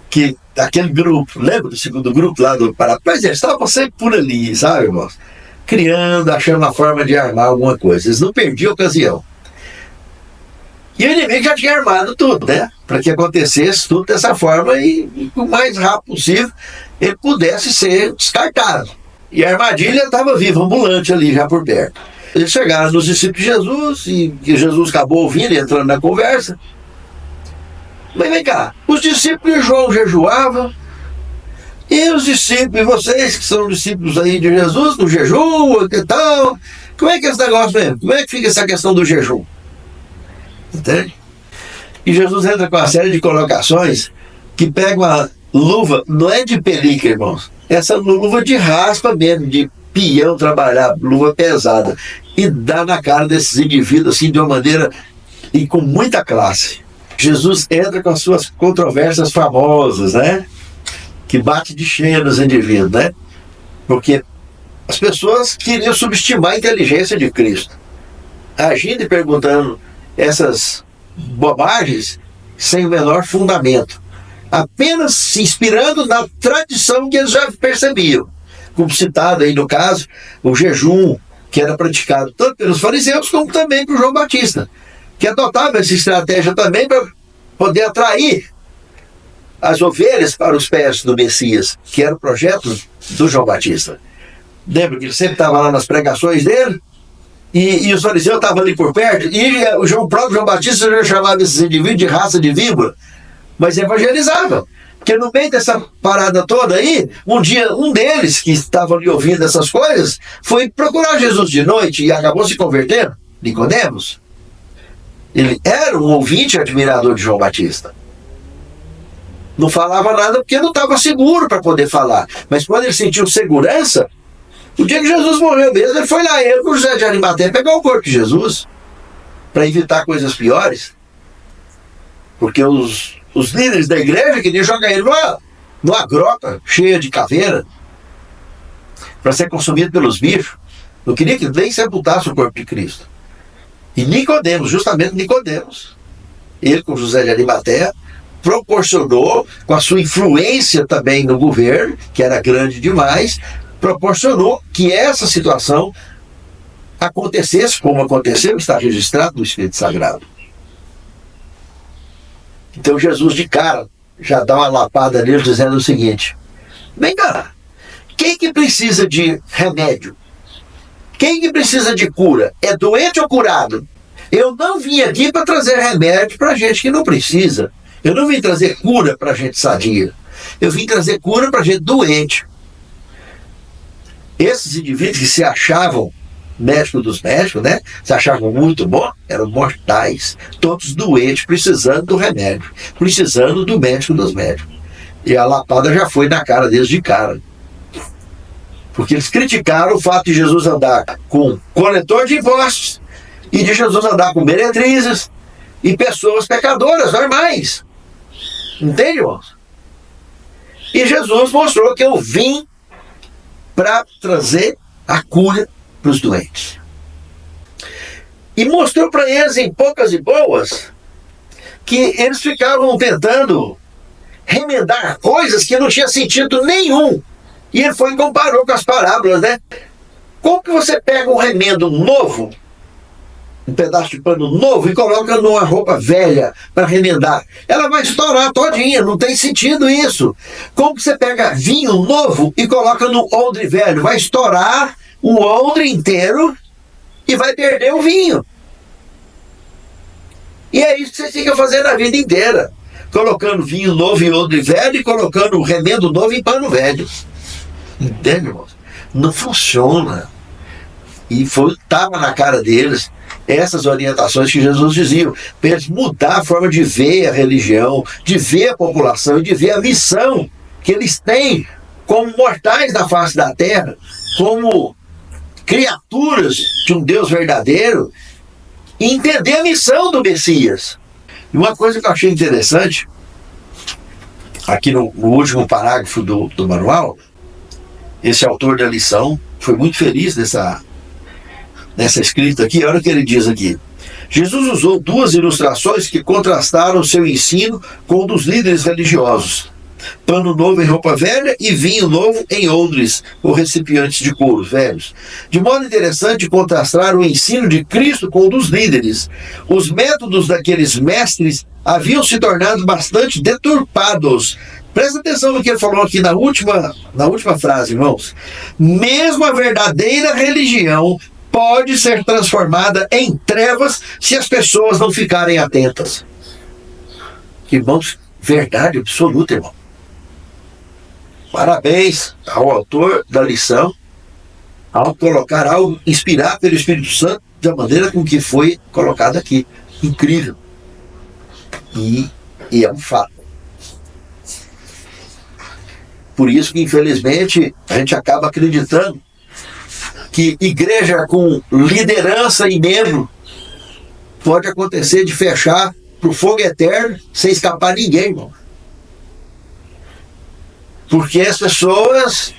que aquele grupo, lembra do segundo grupo lá do Parapés, eles estavam sempre por ali, sabe, irmãos? Criando, achando uma forma de armar alguma coisa. Eles não perdiam a ocasião. E o inimigo já tinha armado tudo, né? Para que acontecesse tudo dessa forma e o mais rápido possível ele pudesse ser descartado. E a armadilha estava viva, ambulante ali já por perto. Eles chegaram nos discípulos de Jesus, e Jesus acabou ouvindo e entrando na conversa. Mas vem cá, os discípulos de João jejuavam, e os discípulos, e vocês que são discípulos aí de Jesus, no jejum, que tal? Como é que é esse negócio mesmo? Como é que fica essa questão do jejum? Entende? E Jesus entra com uma série de colocações que pega uma luva, não é de pelica, irmãos, essa luva de raspa mesmo, de peão trabalhar, luva pesada, e dá na cara desses indivíduos assim de uma maneira e com muita classe. Jesus entra com as suas controvérsias famosas, né? Que bate de cheio nos indivíduos, né? Porque as pessoas queriam subestimar a inteligência de Cristo, agindo e perguntando essas bobagens sem o menor fundamento, apenas se inspirando na tradição que eles já percebiam. Como citado aí no caso, o jejum que era praticado tanto pelos fariseus como também por João Batista, que adotava essa estratégia também para poder atrair as ovelhas para os pés do Messias, que era o projeto do João Batista. Lembra que ele sempre estava lá nas pregações dele, e os fariseus estavam ali por perto, e o próprio João Batista já chamava esses indivíduos de raça de víbora, mas evangelizava. Porque no meio dessa parada toda aí, um dia, um deles que estava ali ouvindo essas coisas, foi procurar Jesus de noite e acabou se convertendo, Nicodemos. Ele era um ouvinte e admirador de João Batista. Não falava nada porque não estava seguro para poder falar. Mas quando ele sentiu segurança, o dia que Jesus morreu mesmo, ele foi lá, ele com José de Arimateia, pegar o corpo de Jesus, para evitar coisas piores. Porque os líderes da igreja queriam jogar ele numa grota cheia de caveira para ser consumido pelos bichos. Não queria que nem sepultasse o corpo de Cristo. E Nicodemos, justamente Nicodemos, ele com José de Arimateia, proporcionou, com a sua influência também no governo, que era grande demais, proporcionou que essa situação acontecesse como aconteceu, está registrado no Espírito Sagrado. Então Jesus de cara já dá uma lapada nele dizendo o seguinte: vem cá, quem que precisa de remédio? Quem que precisa de cura? É doente ou curado? Eu não vim aqui para trazer remédio para gente que não precisa. Eu não vim trazer cura para gente sadia. Eu vim trazer cura para gente doente. Esses indivíduos que se achavam médico dos médicos, né? Se achavam muito bom, eram mortais. Todos doentes, precisando do remédio. Precisando do médico dos médicos. E a lapada já foi na cara deles de cara. Porque eles criticaram o fato de Jesus andar com coletor de impostos e de Jesus andar com meretrizes e pessoas pecadoras normais. Entende, irmãos? E Jesus mostrou que eu vim para trazer a cura para os doentes. E mostrou para eles em poucas e boas que eles ficavam tentando remendar coisas que não tinha sentido nenhum. E ele foi e comparou com as parábolas, né? Como que você pega um remendo novo, um pedaço de pano novo, e coloca numa roupa velha para remendar? Ela vai estourar todinha, não tem sentido isso. Como que você pega vinho novo e coloca no odre velho? Vai estourar o odre inteiro e vai perder o vinho. E é isso que você fica fazendo a vida inteira. Colocando vinho novo em odre velho e colocando remendo novo em pano velho. Entende, irmãos? Não funciona. E estava na cara deles essas orientações que Jesus dizia, para eles mudar a forma de ver a religião, de ver a população e de ver a missão que eles têm como mortais da face da terra, como criaturas de um Deus verdadeiro, e entender a missão do Messias. E uma coisa que eu achei interessante, aqui no último parágrafo do manual, esse autor da lição foi muito feliz nessa escrita aqui. Olha o que ele diz aqui. Jesus usou duas ilustrações que contrastaram o seu ensino com o dos líderes religiosos. Pano novo em roupa velha e vinho novo em odres ou recipientes de couro velhos. De modo interessante contrastar o ensino de Cristo com o dos líderes. Os métodos daqueles mestres haviam se tornado bastante deturpados. Presta atenção no que ele falou aqui na última frase, irmãos. Mesmo a verdadeira religião pode ser transformada em trevas se as pessoas não ficarem atentas. Irmãos, verdade absoluta, irmão. Parabéns ao autor da lição ao colocar algo, inspirado pelo Espírito Santo, da maneira com que foi colocado aqui. Incrível. E é um fato. Por isso que, infelizmente, a gente acaba acreditando que igreja com liderança e membro pode acontecer de fechar para o fogo eterno sem escapar ninguém, irmão. Porque as pessoas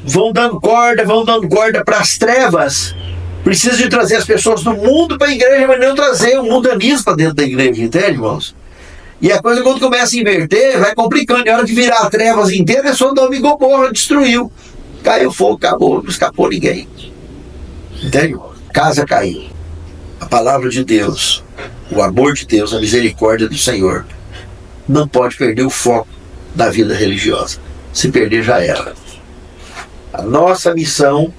vão dando corda para as trevas. Precisa de trazer as pessoas do mundo para a igreja, mas não trazer o mundanismo para dentro da igreja, entende, irmãos? E a coisa, quando começa a inverter, vai complicando. E a hora de virar a trevas inteira, é só Sodoma e Gomorra, destruiu. Caiu fogo, acabou, não escapou ninguém. Entende, irmão? Casa caiu. A palavra de Deus, o amor de Deus, a misericórdia do Senhor, não pode perder o foco da vida religiosa. Se perder, já era. A nossa missão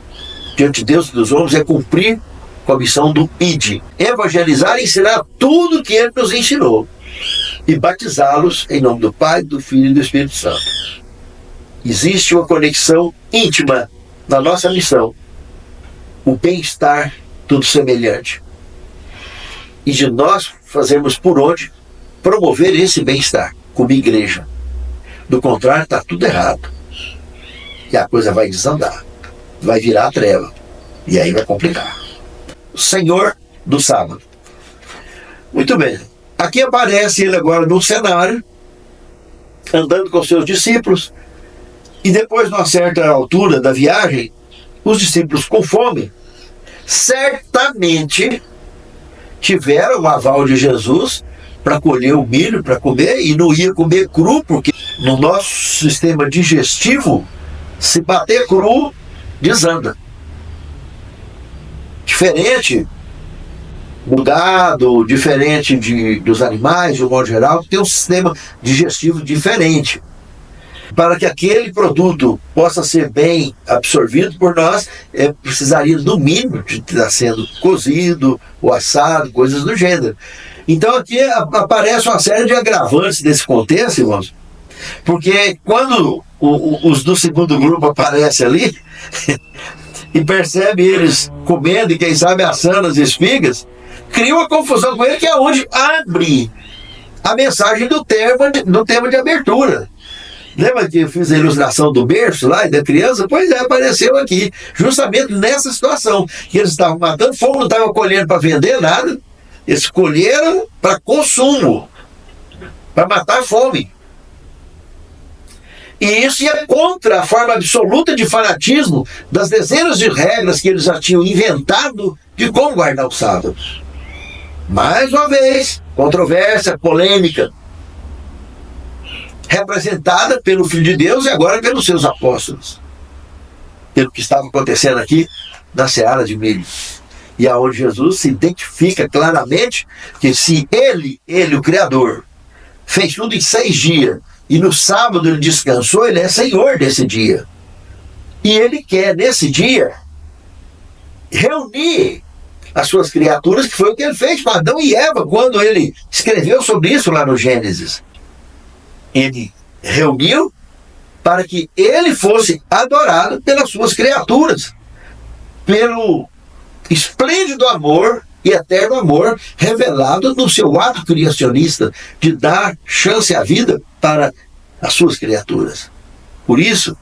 diante de Deus e dos homens é cumprir com a missão do ID. Evangelizar e ensinar tudo que Ele nos ensinou. E batizá-los em nome do Pai, do Filho e do Espírito Santo. Existe uma conexão íntima na nossa missão. O bem-estar, tudo semelhante. E de nós fazermos por onde promover esse bem-estar, como igreja. Do contrário, está tudo errado. E a coisa vai desandar. Vai virar a treva. E aí vai complicar. O Senhor do sábado. Muito bem. Aqui aparece ele agora no cenário, andando com seus discípulos. E depois, numa certa altura da viagem, os discípulos com fome, certamente tiveram o aval de Jesus para colher o milho, para comer, e não ia comer cru, porque no nosso sistema digestivo, se bater cru, desanda. Diferente do gado, diferente dos animais, de um modo geral, que tem um sistema digestivo diferente. Para que aquele produto possa ser bem absorvido por nós, precisaria no mínimo de estar sendo cozido ou assado, coisas do gênero. Então aqui aparece uma série de agravantes desse contexto, irmãos, porque quando os do segundo grupo aparecem ali e percebe eles comendo e quem sabe assando as espigas, cria uma confusão com ele, que é onde abre a mensagem do tema de abertura. Lembra que eu fiz a ilustração do berço lá e da criança? Pois é, apareceu aqui, justamente nessa situação, que eles estavam matando fogo, não estavam colhendo para vender nada, eles colheram para consumo, para matar a fome. E isso ia contra a forma absoluta de fanatismo das dezenas de regras que eles já tinham inventado de como guardar o sábado. Mais uma vez, controvérsia, polêmica, representada pelo Filho de Deus e agora pelos seus apóstolos, pelo que estava acontecendo aqui na seara de milho. E aonde Jesus se identifica claramente que se ele, o Criador, fez tudo em 6 dias, e no sábado ele descansou, ele é Senhor desse dia. E ele quer, nesse dia, reunir as suas criaturas, que foi o que ele fez com Adão e Eva, quando ele escreveu sobre isso lá no Gênesis. Ele reuniu para que ele fosse adorado pelas suas criaturas, pelo esplêndido amor e eterno amor revelado no seu ato criacionista de dar chance à vida para as suas criaturas. Por isso,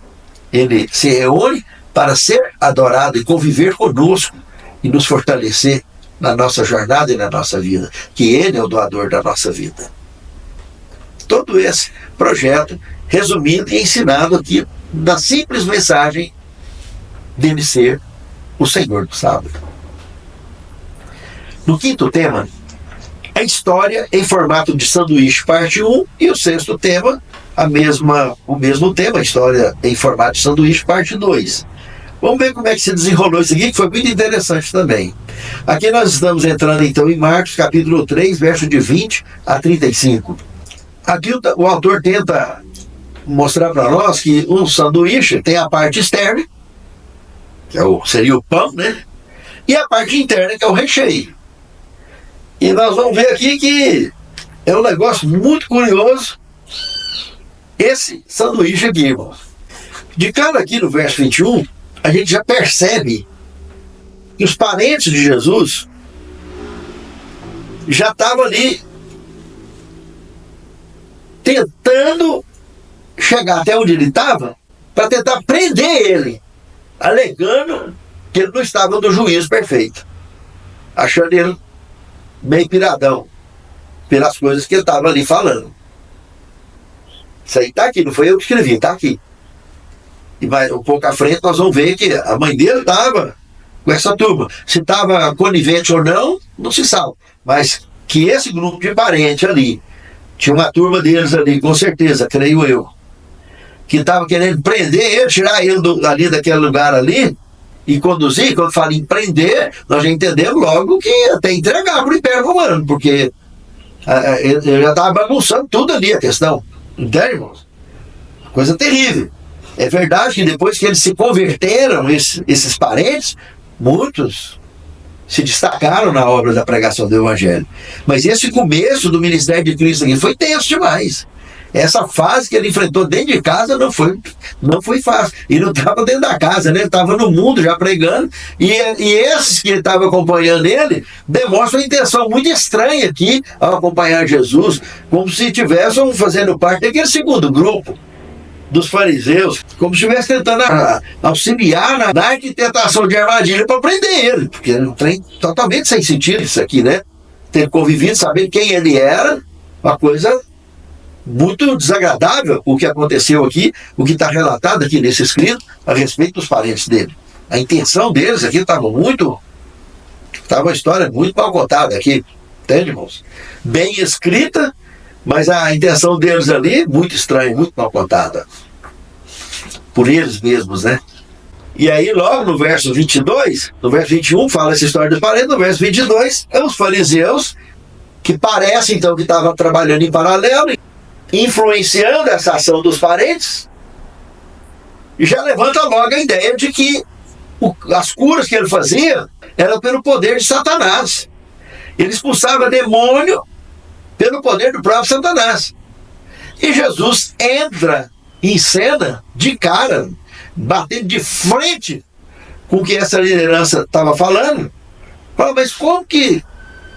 ele se reúne para ser adorado e conviver conosco e nos fortalecer na nossa jornada e na nossa vida, que ele é o doador da nossa vida. Todo esse projeto resumido e ensinado aqui na simples mensagem dele ser o Senhor do sábado. No quinto tema, a história em formato de sanduíche, parte 1, e o sexto tema, o mesmo tema, a história em formato de sanduíche, parte 2. Vamos ver como é que se desenrolou isso aqui, que foi muito interessante também. Aqui nós estamos entrando então em Marcos, capítulo 3, verso de 20 a 35. Aqui o autor tenta mostrar para nós que um sanduíche tem a parte externa, que seria o pão, né? E a parte interna, que é o recheio. E nós vamos ver aqui que é um negócio muito curioso esse sanduíche aqui, irmãos. De cara aqui no verso 21, a gente já percebe que os parentes de Jesus já estavam ali tentando chegar até onde ele estava para tentar prender ele, alegando que ele não estava no juízo perfeito, achando ele meio piradão pelas coisas que ele estava ali falando. Isso aí está aqui, não foi eu que escrevi, está aqui. E um pouco à frente nós vamos ver que a mãe dele estava com essa turma. Se estava conivente ou não, não se sabe. Mas que esse grupo de parentes ali, tinha uma turma deles ali, com certeza, creio eu, que estava querendo prender ele, tirar ele ali daquele lugar ali e conduzir. Quando fala em prender, nós já entendemos logo que até entregar para o Império Romano, porque ele já estava bagunçando tudo ali a questão. Entende, irmãos? Coisa terrível. É verdade que depois que eles se converteram, esses parentes, muitos se destacaram na obra da pregação do Evangelho. Mas esse começo do ministério de Cristo aqui foi tenso demais. Essa fase que ele enfrentou dentro de casa não foi fácil. E não estava dentro da casa, né? Ele estava no mundo já pregando. E esses que estavam acompanhando ele demonstram uma intenção muito estranha aqui ao acompanhar Jesus, como se estivessem fazendo parte daquele segundo grupo dos fariseus, como se estivesse tentando auxiliar na arquitetação de armadilha para prender ele, porque é um trem totalmente sem sentido isso aqui, né? Ter convivido, sabendo quem ele era, uma coisa muito desagradável o que aconteceu aqui, o que está relatado aqui nesse escrito a respeito dos parentes dele. A intenção deles aqui estava uma história muito mal contada aqui, entende, irmãos? Bem escrita, mas a intenção deles ali, muito estranha, muito mal contada. Por eles mesmos, né? E aí, logo no verso 22, no verso 21, fala essa história dos parentes. No verso 22, é os fariseus, que parece, então, que estavam trabalhando em paralelo, influenciando essa ação dos parentes, já levanta logo a ideia de que as curas que ele fazia eram pelo poder de Satanás. Ele expulsava demônio pelo poder do próprio Satanás. E Jesus entra em cena de cara, batendo de frente com o que essa liderança estava falando. Fala, mas como que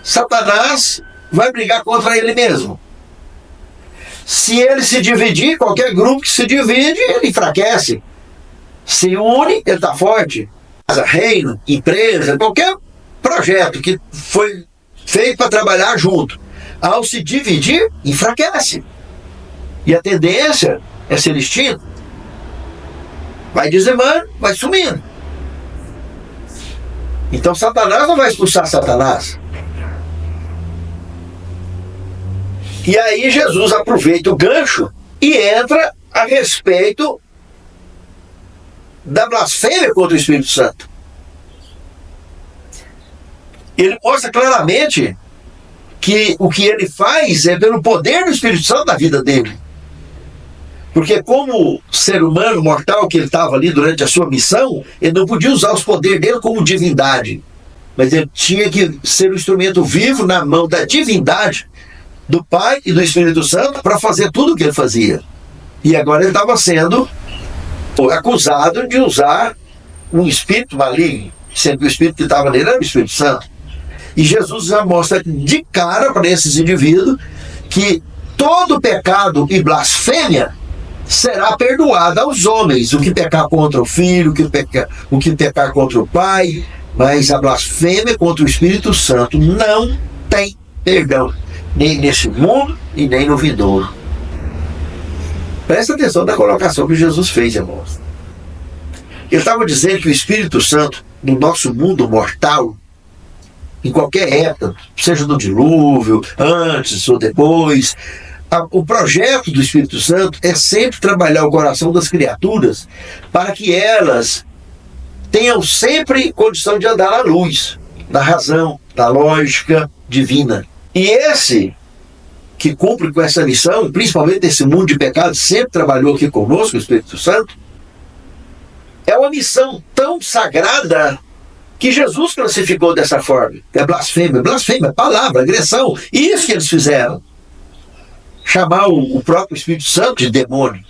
Satanás vai brigar contra ele mesmo? Se ele se dividir, qualquer grupo que se divide, ele enfraquece. Se une, ele está forte. Reino, empresa, qualquer projeto que foi feito para trabalhar junto, ao se dividir, enfraquece. E a tendência é ser extinto. Vai dizimando, vai sumindo. Então Satanás não vai expulsar Satanás. E aí Jesus aproveita o gancho e entra a respeito da blasfêmia contra o Espírito Santo. Ele mostra claramente que o que ele faz é pelo poder do Espírito Santo na vida dele. Porque como ser humano mortal que ele estava ali durante a sua missão, ele não podia usar os poderes dele como divindade. Mas ele tinha que ser um instrumento vivo na mão da divindade, do Pai e do Espírito Santo, para fazer tudo o que ele fazia. E agora ele estava sendo acusado de usar um espírito maligno, sendo que o espírito que estava nele era o Espírito Santo. E Jesus já mostra de cara para esses indivíduos que todo pecado e blasfêmia será perdoado aos homens. O que pecar contra o Filho, o que pecar contra o Pai, mas a blasfêmia contra o Espírito Santo não tem perdão, nem nesse mundo e nem no vindouro. Presta atenção na colocação que Jesus fez, irmãos. Ele estava dizendo que o Espírito Santo, no nosso mundo mortal, em qualquer época, seja no dilúvio, antes ou depois, o projeto do Espírito Santo é sempre trabalhar o coração das criaturas para que elas tenham sempre condição de andar na luz, na razão, na lógica divina. E esse que cumpre com essa missão, principalmente nesse mundo de pecado, sempre trabalhou aqui conosco, o Espírito Santo, é uma missão tão sagrada que Jesus classificou dessa forma. É blasfêmia, palavra, agressão. Isso que eles fizeram. Chamar o próprio Espírito Santo de demônio,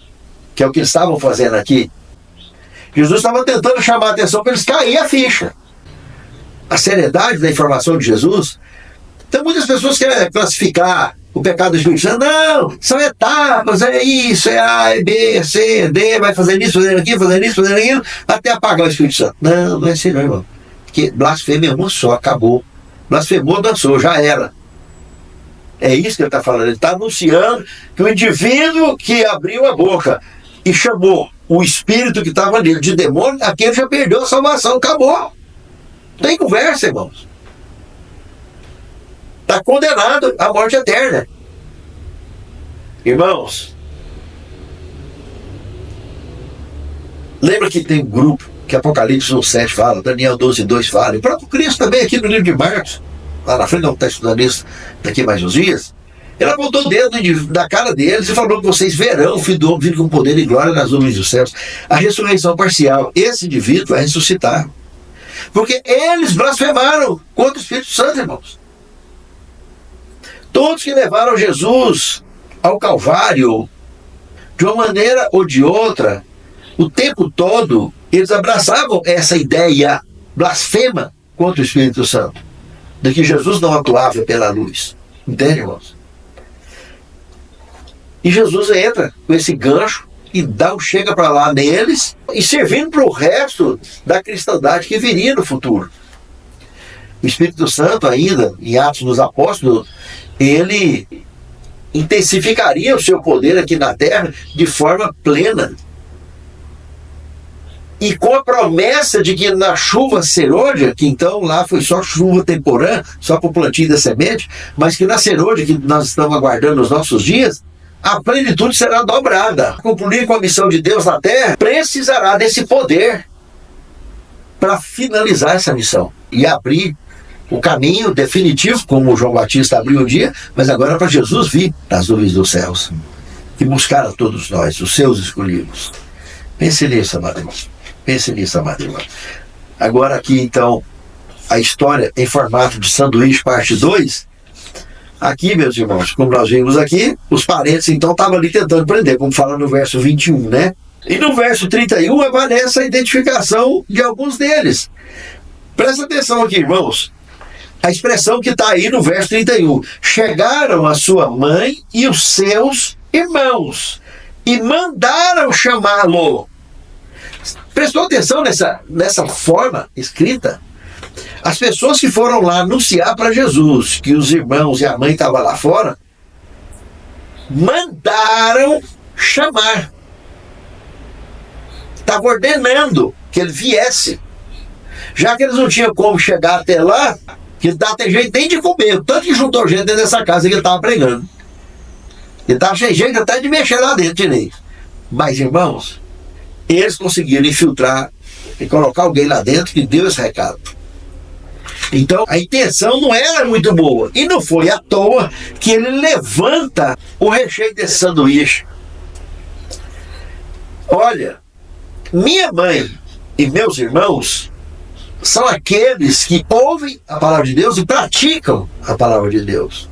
que é o que eles estavam fazendo aqui. Jesus estava tentando chamar a atenção para eles caírem a ficha. A seriedade da informação de Jesus. Então muitas pessoas querem classificar o pecado do Espírito Santo. Não, são etapas, é isso, é A, é B, é C, é D, vai fazendo isso, fazendo aquilo, fazendo isso, fazendo aquilo, até apagar o Espírito Santo. Não, não é assim não, irmão. Porque blasfêmia é uma só, acabou. Blasfemou, dançou, já era. É isso que ele está falando. Ele está anunciando que o indivíduo que abriu a boca e chamou o espírito que estava nele de demônio, aquele já perdeu a salvação, acabou. Não tem conversa, irmãos. Está condenado à morte eterna. Irmãos, lembra que tem um grupo que Apocalipse 1:7 fala, Daniel 12:2 fala, e o próprio Cristo também aqui no livro de Marcos, lá na frente, não está estudando isso daqui mais uns dias, ele apontou o dedo na cara deles e falou que vocês verão o Filho do Homem vir com poder e glória nas nuvens dos céus. A ressurreição parcial, esse indivíduo vai ressuscitar. Porque eles blasfemaram contra o Espírito Santo, irmãos. Todos que levaram Jesus ao Calvário, de uma maneira ou de outra, o tempo todo, eles abraçavam essa ideia blasfema contra o Espírito Santo, de que Jesus não atuava pela luz. Entende, irmãos? E Jesus entra com esse gancho e dá um chega para lá neles e servindo para o resto da cristandade que viria no futuro. O Espírito Santo ainda, em Atos dos Apóstolos, ele intensificaria o seu poder aqui na terra de forma plena. E com a promessa de que na chuva serôdia, que então lá foi só chuva temporã, só para o plantio da semente, mas que na serôdia que nós estamos aguardando nos nossos dias, a plenitude será dobrada. Cumprir com a missão de Deus na terra, precisará desse poder para finalizar essa missão e abrir o caminho definitivo, como o João Batista abriu um dia, mas agora para Jesus vir nas nuvens dos céus e buscar a todos nós, os seus escolhidos. Pense nisso, amado irmão. Pense nisso, amado irmão. Agora aqui, então, a história em formato de sanduíche, parte 2. Aqui, meus irmãos, como nós vimos aqui, os parentes, então, estavam ali tentando prender, como fala no verso 21, né? E no verso 31 aparece a identificação de alguns deles. Presta atenção aqui, irmãos. A expressão que está aí no verso 31. Chegaram a sua mãe e os seus irmãos e mandaram chamá-lo. Prestou atenção nessa forma escrita? As pessoas que foram lá anunciar para Jesus que os irmãos e a mãe estavam lá fora, mandaram chamar. Estava ordenando que ele viesse. Já que eles não tinham como chegar até lá, que não tem jeito nem de comer. Tanto que juntou gente dentro dessa casa que ele estava pregando. Ele estava sem jeito até de mexer lá dentro direito. Mas, irmãos, eles conseguiram infiltrar e colocar alguém lá dentro que deu esse recado. Então, a intenção não era muito boa. E não foi à toa que ele levanta o recheio desse sanduíche. Olha, minha mãe e meus irmãos são aqueles que ouvem a palavra de Deus e praticam a palavra de Deus.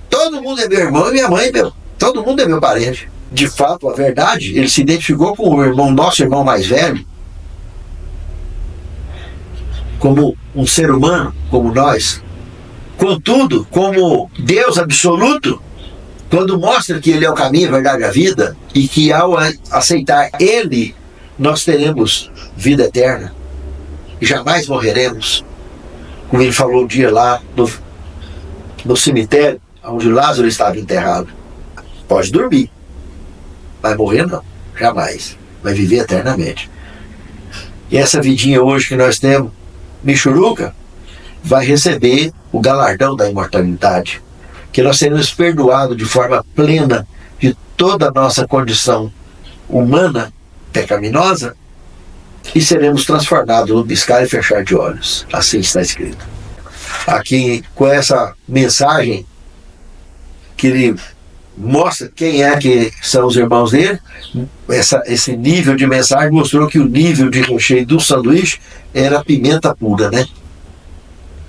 Todo mundo é meu irmão e minha mãe, todo mundo é meu parente. De fato, a verdade, ele se identificou com o irmão, nosso irmão mais velho, como um ser humano, como nós. Contudo, como Deus absoluto, quando mostra que Ele é o caminho, a verdade e a vida, e que ao aceitar Ele, nós teremos vida eterna, e jamais morreremos, como Ele falou um dia lá no cemitério, onde Lázaro estava enterrado. Pode dormir, vai morrer não, jamais, vai viver eternamente. E essa vidinha hoje que nós temos, Michuruca, vai receber o galardão da imortalidade, que nós seremos perdoados de forma plena de toda a nossa condição humana pecaminosa e seremos transformados no piscar e fechar de olhos. Assim está escrito. Aqui, com essa mensagem que ele mostra quem é que são os irmãos dele, esse nível de mensagem mostrou que o nível de recheio do sanduíche era pimenta pura, né?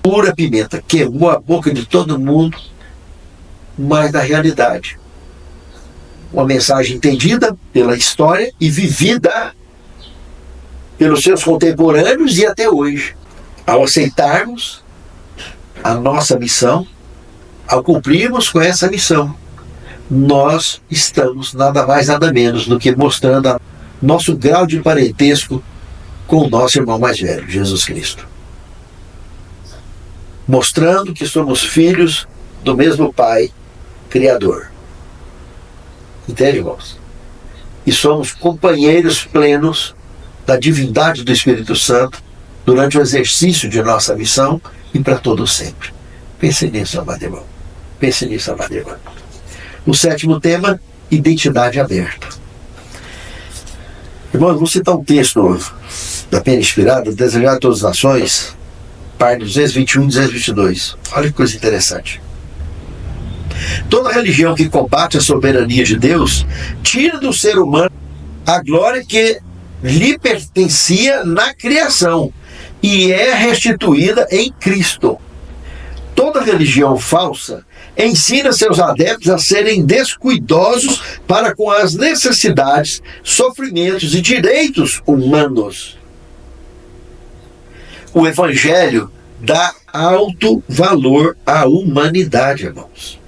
Pura pimenta, queimou a boca de todo mundo, mas na realidade, uma mensagem entendida pela história e vivida pelos seus contemporâneos e até hoje. Ao aceitarmos a nossa missão, ao cumprirmos com essa missão, nós estamos nada mais nada menos do que mostrando nosso grau de parentesco com o nosso irmão mais velho, Jesus Cristo. Mostrando que somos filhos do mesmo Pai Criador. Entende, irmãos? E somos companheiros plenos da divindade do Espírito Santo durante o exercício de nossa missão e para todo sempre. Pense nisso, amado irmão. Pense nisso, amado irmão. O 7º tema, identidade aberta. Irmãos, vou citar um texto da Pena Inspirada, Desejar a Todas as Nações, página 221 e 222. Olha que coisa interessante. Toda religião que combate a soberania de Deus tira do ser humano a glória que lhe pertencia na criação e é restituída em Cristo. Toda religião falsa ensina seus adeptos a serem descuidosos para com as necessidades, sofrimentos e direitos humanos. O Evangelho dá alto valor à humanidade, irmãos.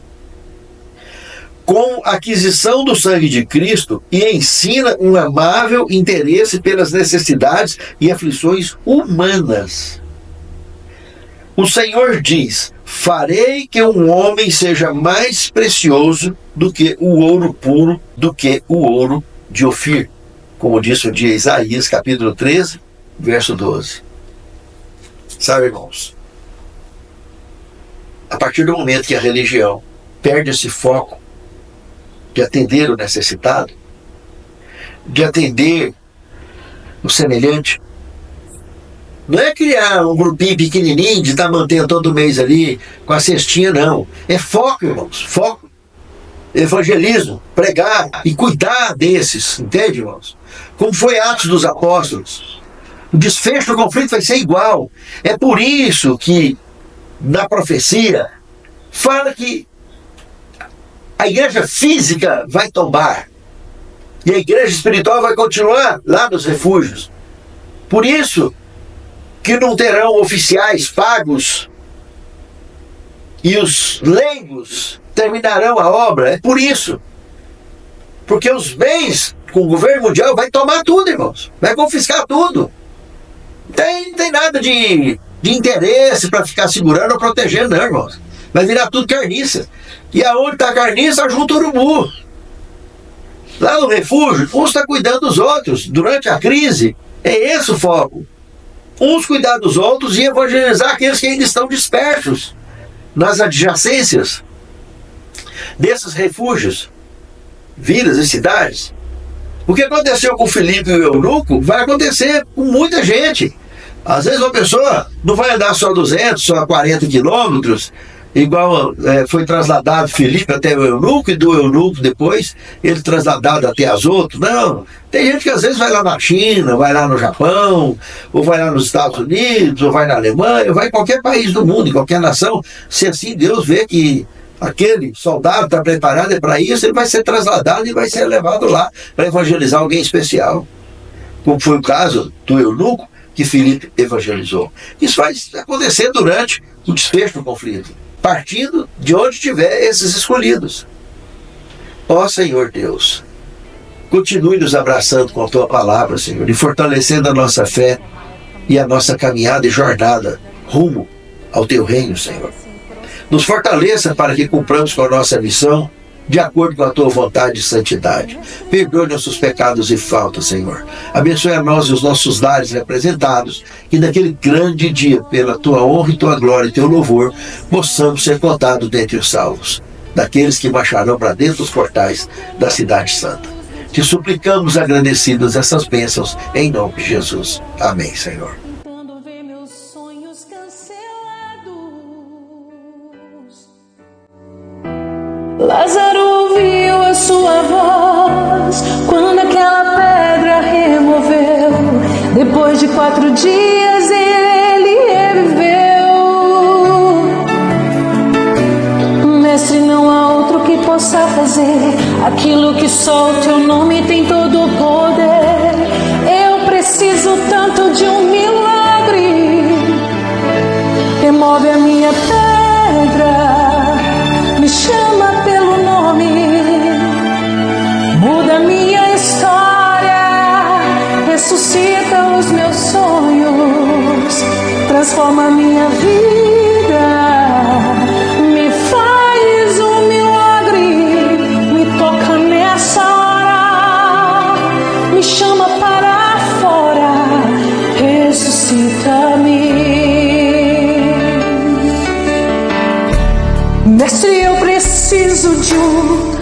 Com a aquisição do sangue de Cristo e ensina um amável interesse pelas necessidades e aflições humanas. O Senhor diz: farei que um homem seja mais precioso do que o ouro puro, do que o ouro de Ofir. Como disse um dia Isaías, capítulo 13, verso 12. Sabe, irmãos, a partir do momento que a religião perde esse foco de atender o necessitado, de atender o semelhante, não é criar um grupinho pequenininho de estar mantendo todo mês ali com a cestinha, não. É foco, irmãos, foco. evangelismo, pregar e cuidar desses, entende, irmãos? Como foi Atos dos Apóstolos. O desfecho do conflito vai ser igual. É por isso que na profecia fala que a igreja física vai tombar e a igreja espiritual vai continuar lá nos refúgios. Por isso que não terão oficiais pagos e os leigos terminarão a obra. É por isso. Porque os bens com o governo mundial vai tomar tudo, irmãos. Vai confiscar tudo. Não tem nada de interesse para ficar segurando ou protegendo, não, irmãos. Vai virar tudo carniça. E aonde está a carniça, junta o urubu. Lá no refúgio, uns estão cuidando dos outros. Durante a crise, é esse o foco. Uns cuidar dos outros e evangelizar aqueles que ainda estão dispersos nas adjacências desses refúgios, vilas e cidades. O que aconteceu com o Filipe e o eunuco vai acontecer com muita gente. Às vezes uma pessoa não vai andar só 200, só 40 quilômetros, igual foi trasladado Filipe até o eunuco, e do eunuco depois ele trasladado até Azoto. Não, tem gente que às vezes vai lá na China, vai lá no Japão, ou vai lá nos Estados Unidos, ou vai na Alemanha, ou vai em qualquer país do mundo, em qualquer nação. Se assim Deus vê que aquele soldado está preparado para isso, ele vai ser trasladado e vai ser levado lá para evangelizar alguém especial. Como foi o caso do eunuco que Filipe evangelizou. Isso vai acontecer durante o desfecho do conflito, partindo de onde tiver esses escolhidos. Ó Senhor Deus, continue nos abraçando com a Tua palavra, Senhor, e fortalecendo a nossa fé e a nossa caminhada e jornada rumo ao Teu reino, Senhor. Nos fortaleça para que cumpramos com a nossa missão de acordo com a Tua vontade e santidade. Perdoe nossos pecados e faltas, Senhor. Abençoe a nós e os nossos lares representados, e naquele grande dia, pela Tua honra e Tua glória e Teu louvor, possamos ser contados dentre os salvos, daqueles que marcharão para dentro dos portais da cidade santa. Te suplicamos agradecidos essas bênçãos, em nome de Jesus. Amém, Senhor. Tentando ver meus sonhos cancelados. Lázaro ouviu a sua voz quando aquela pedra removeu. Depois de 4 dias ele reviveu. Mestre, não há outro que possa fazer aquilo que só o Teu nome tem todo o poder. Eu preciso tanto de um milagre. Remove a minha pedra, me chama pelo nome, muda minha história, ressuscita os meus sonhos, transforma minha vida, me faz um milagre, me toca nessa hora, me chama para fora, ressuscita-me. Mestre, eu preciso de um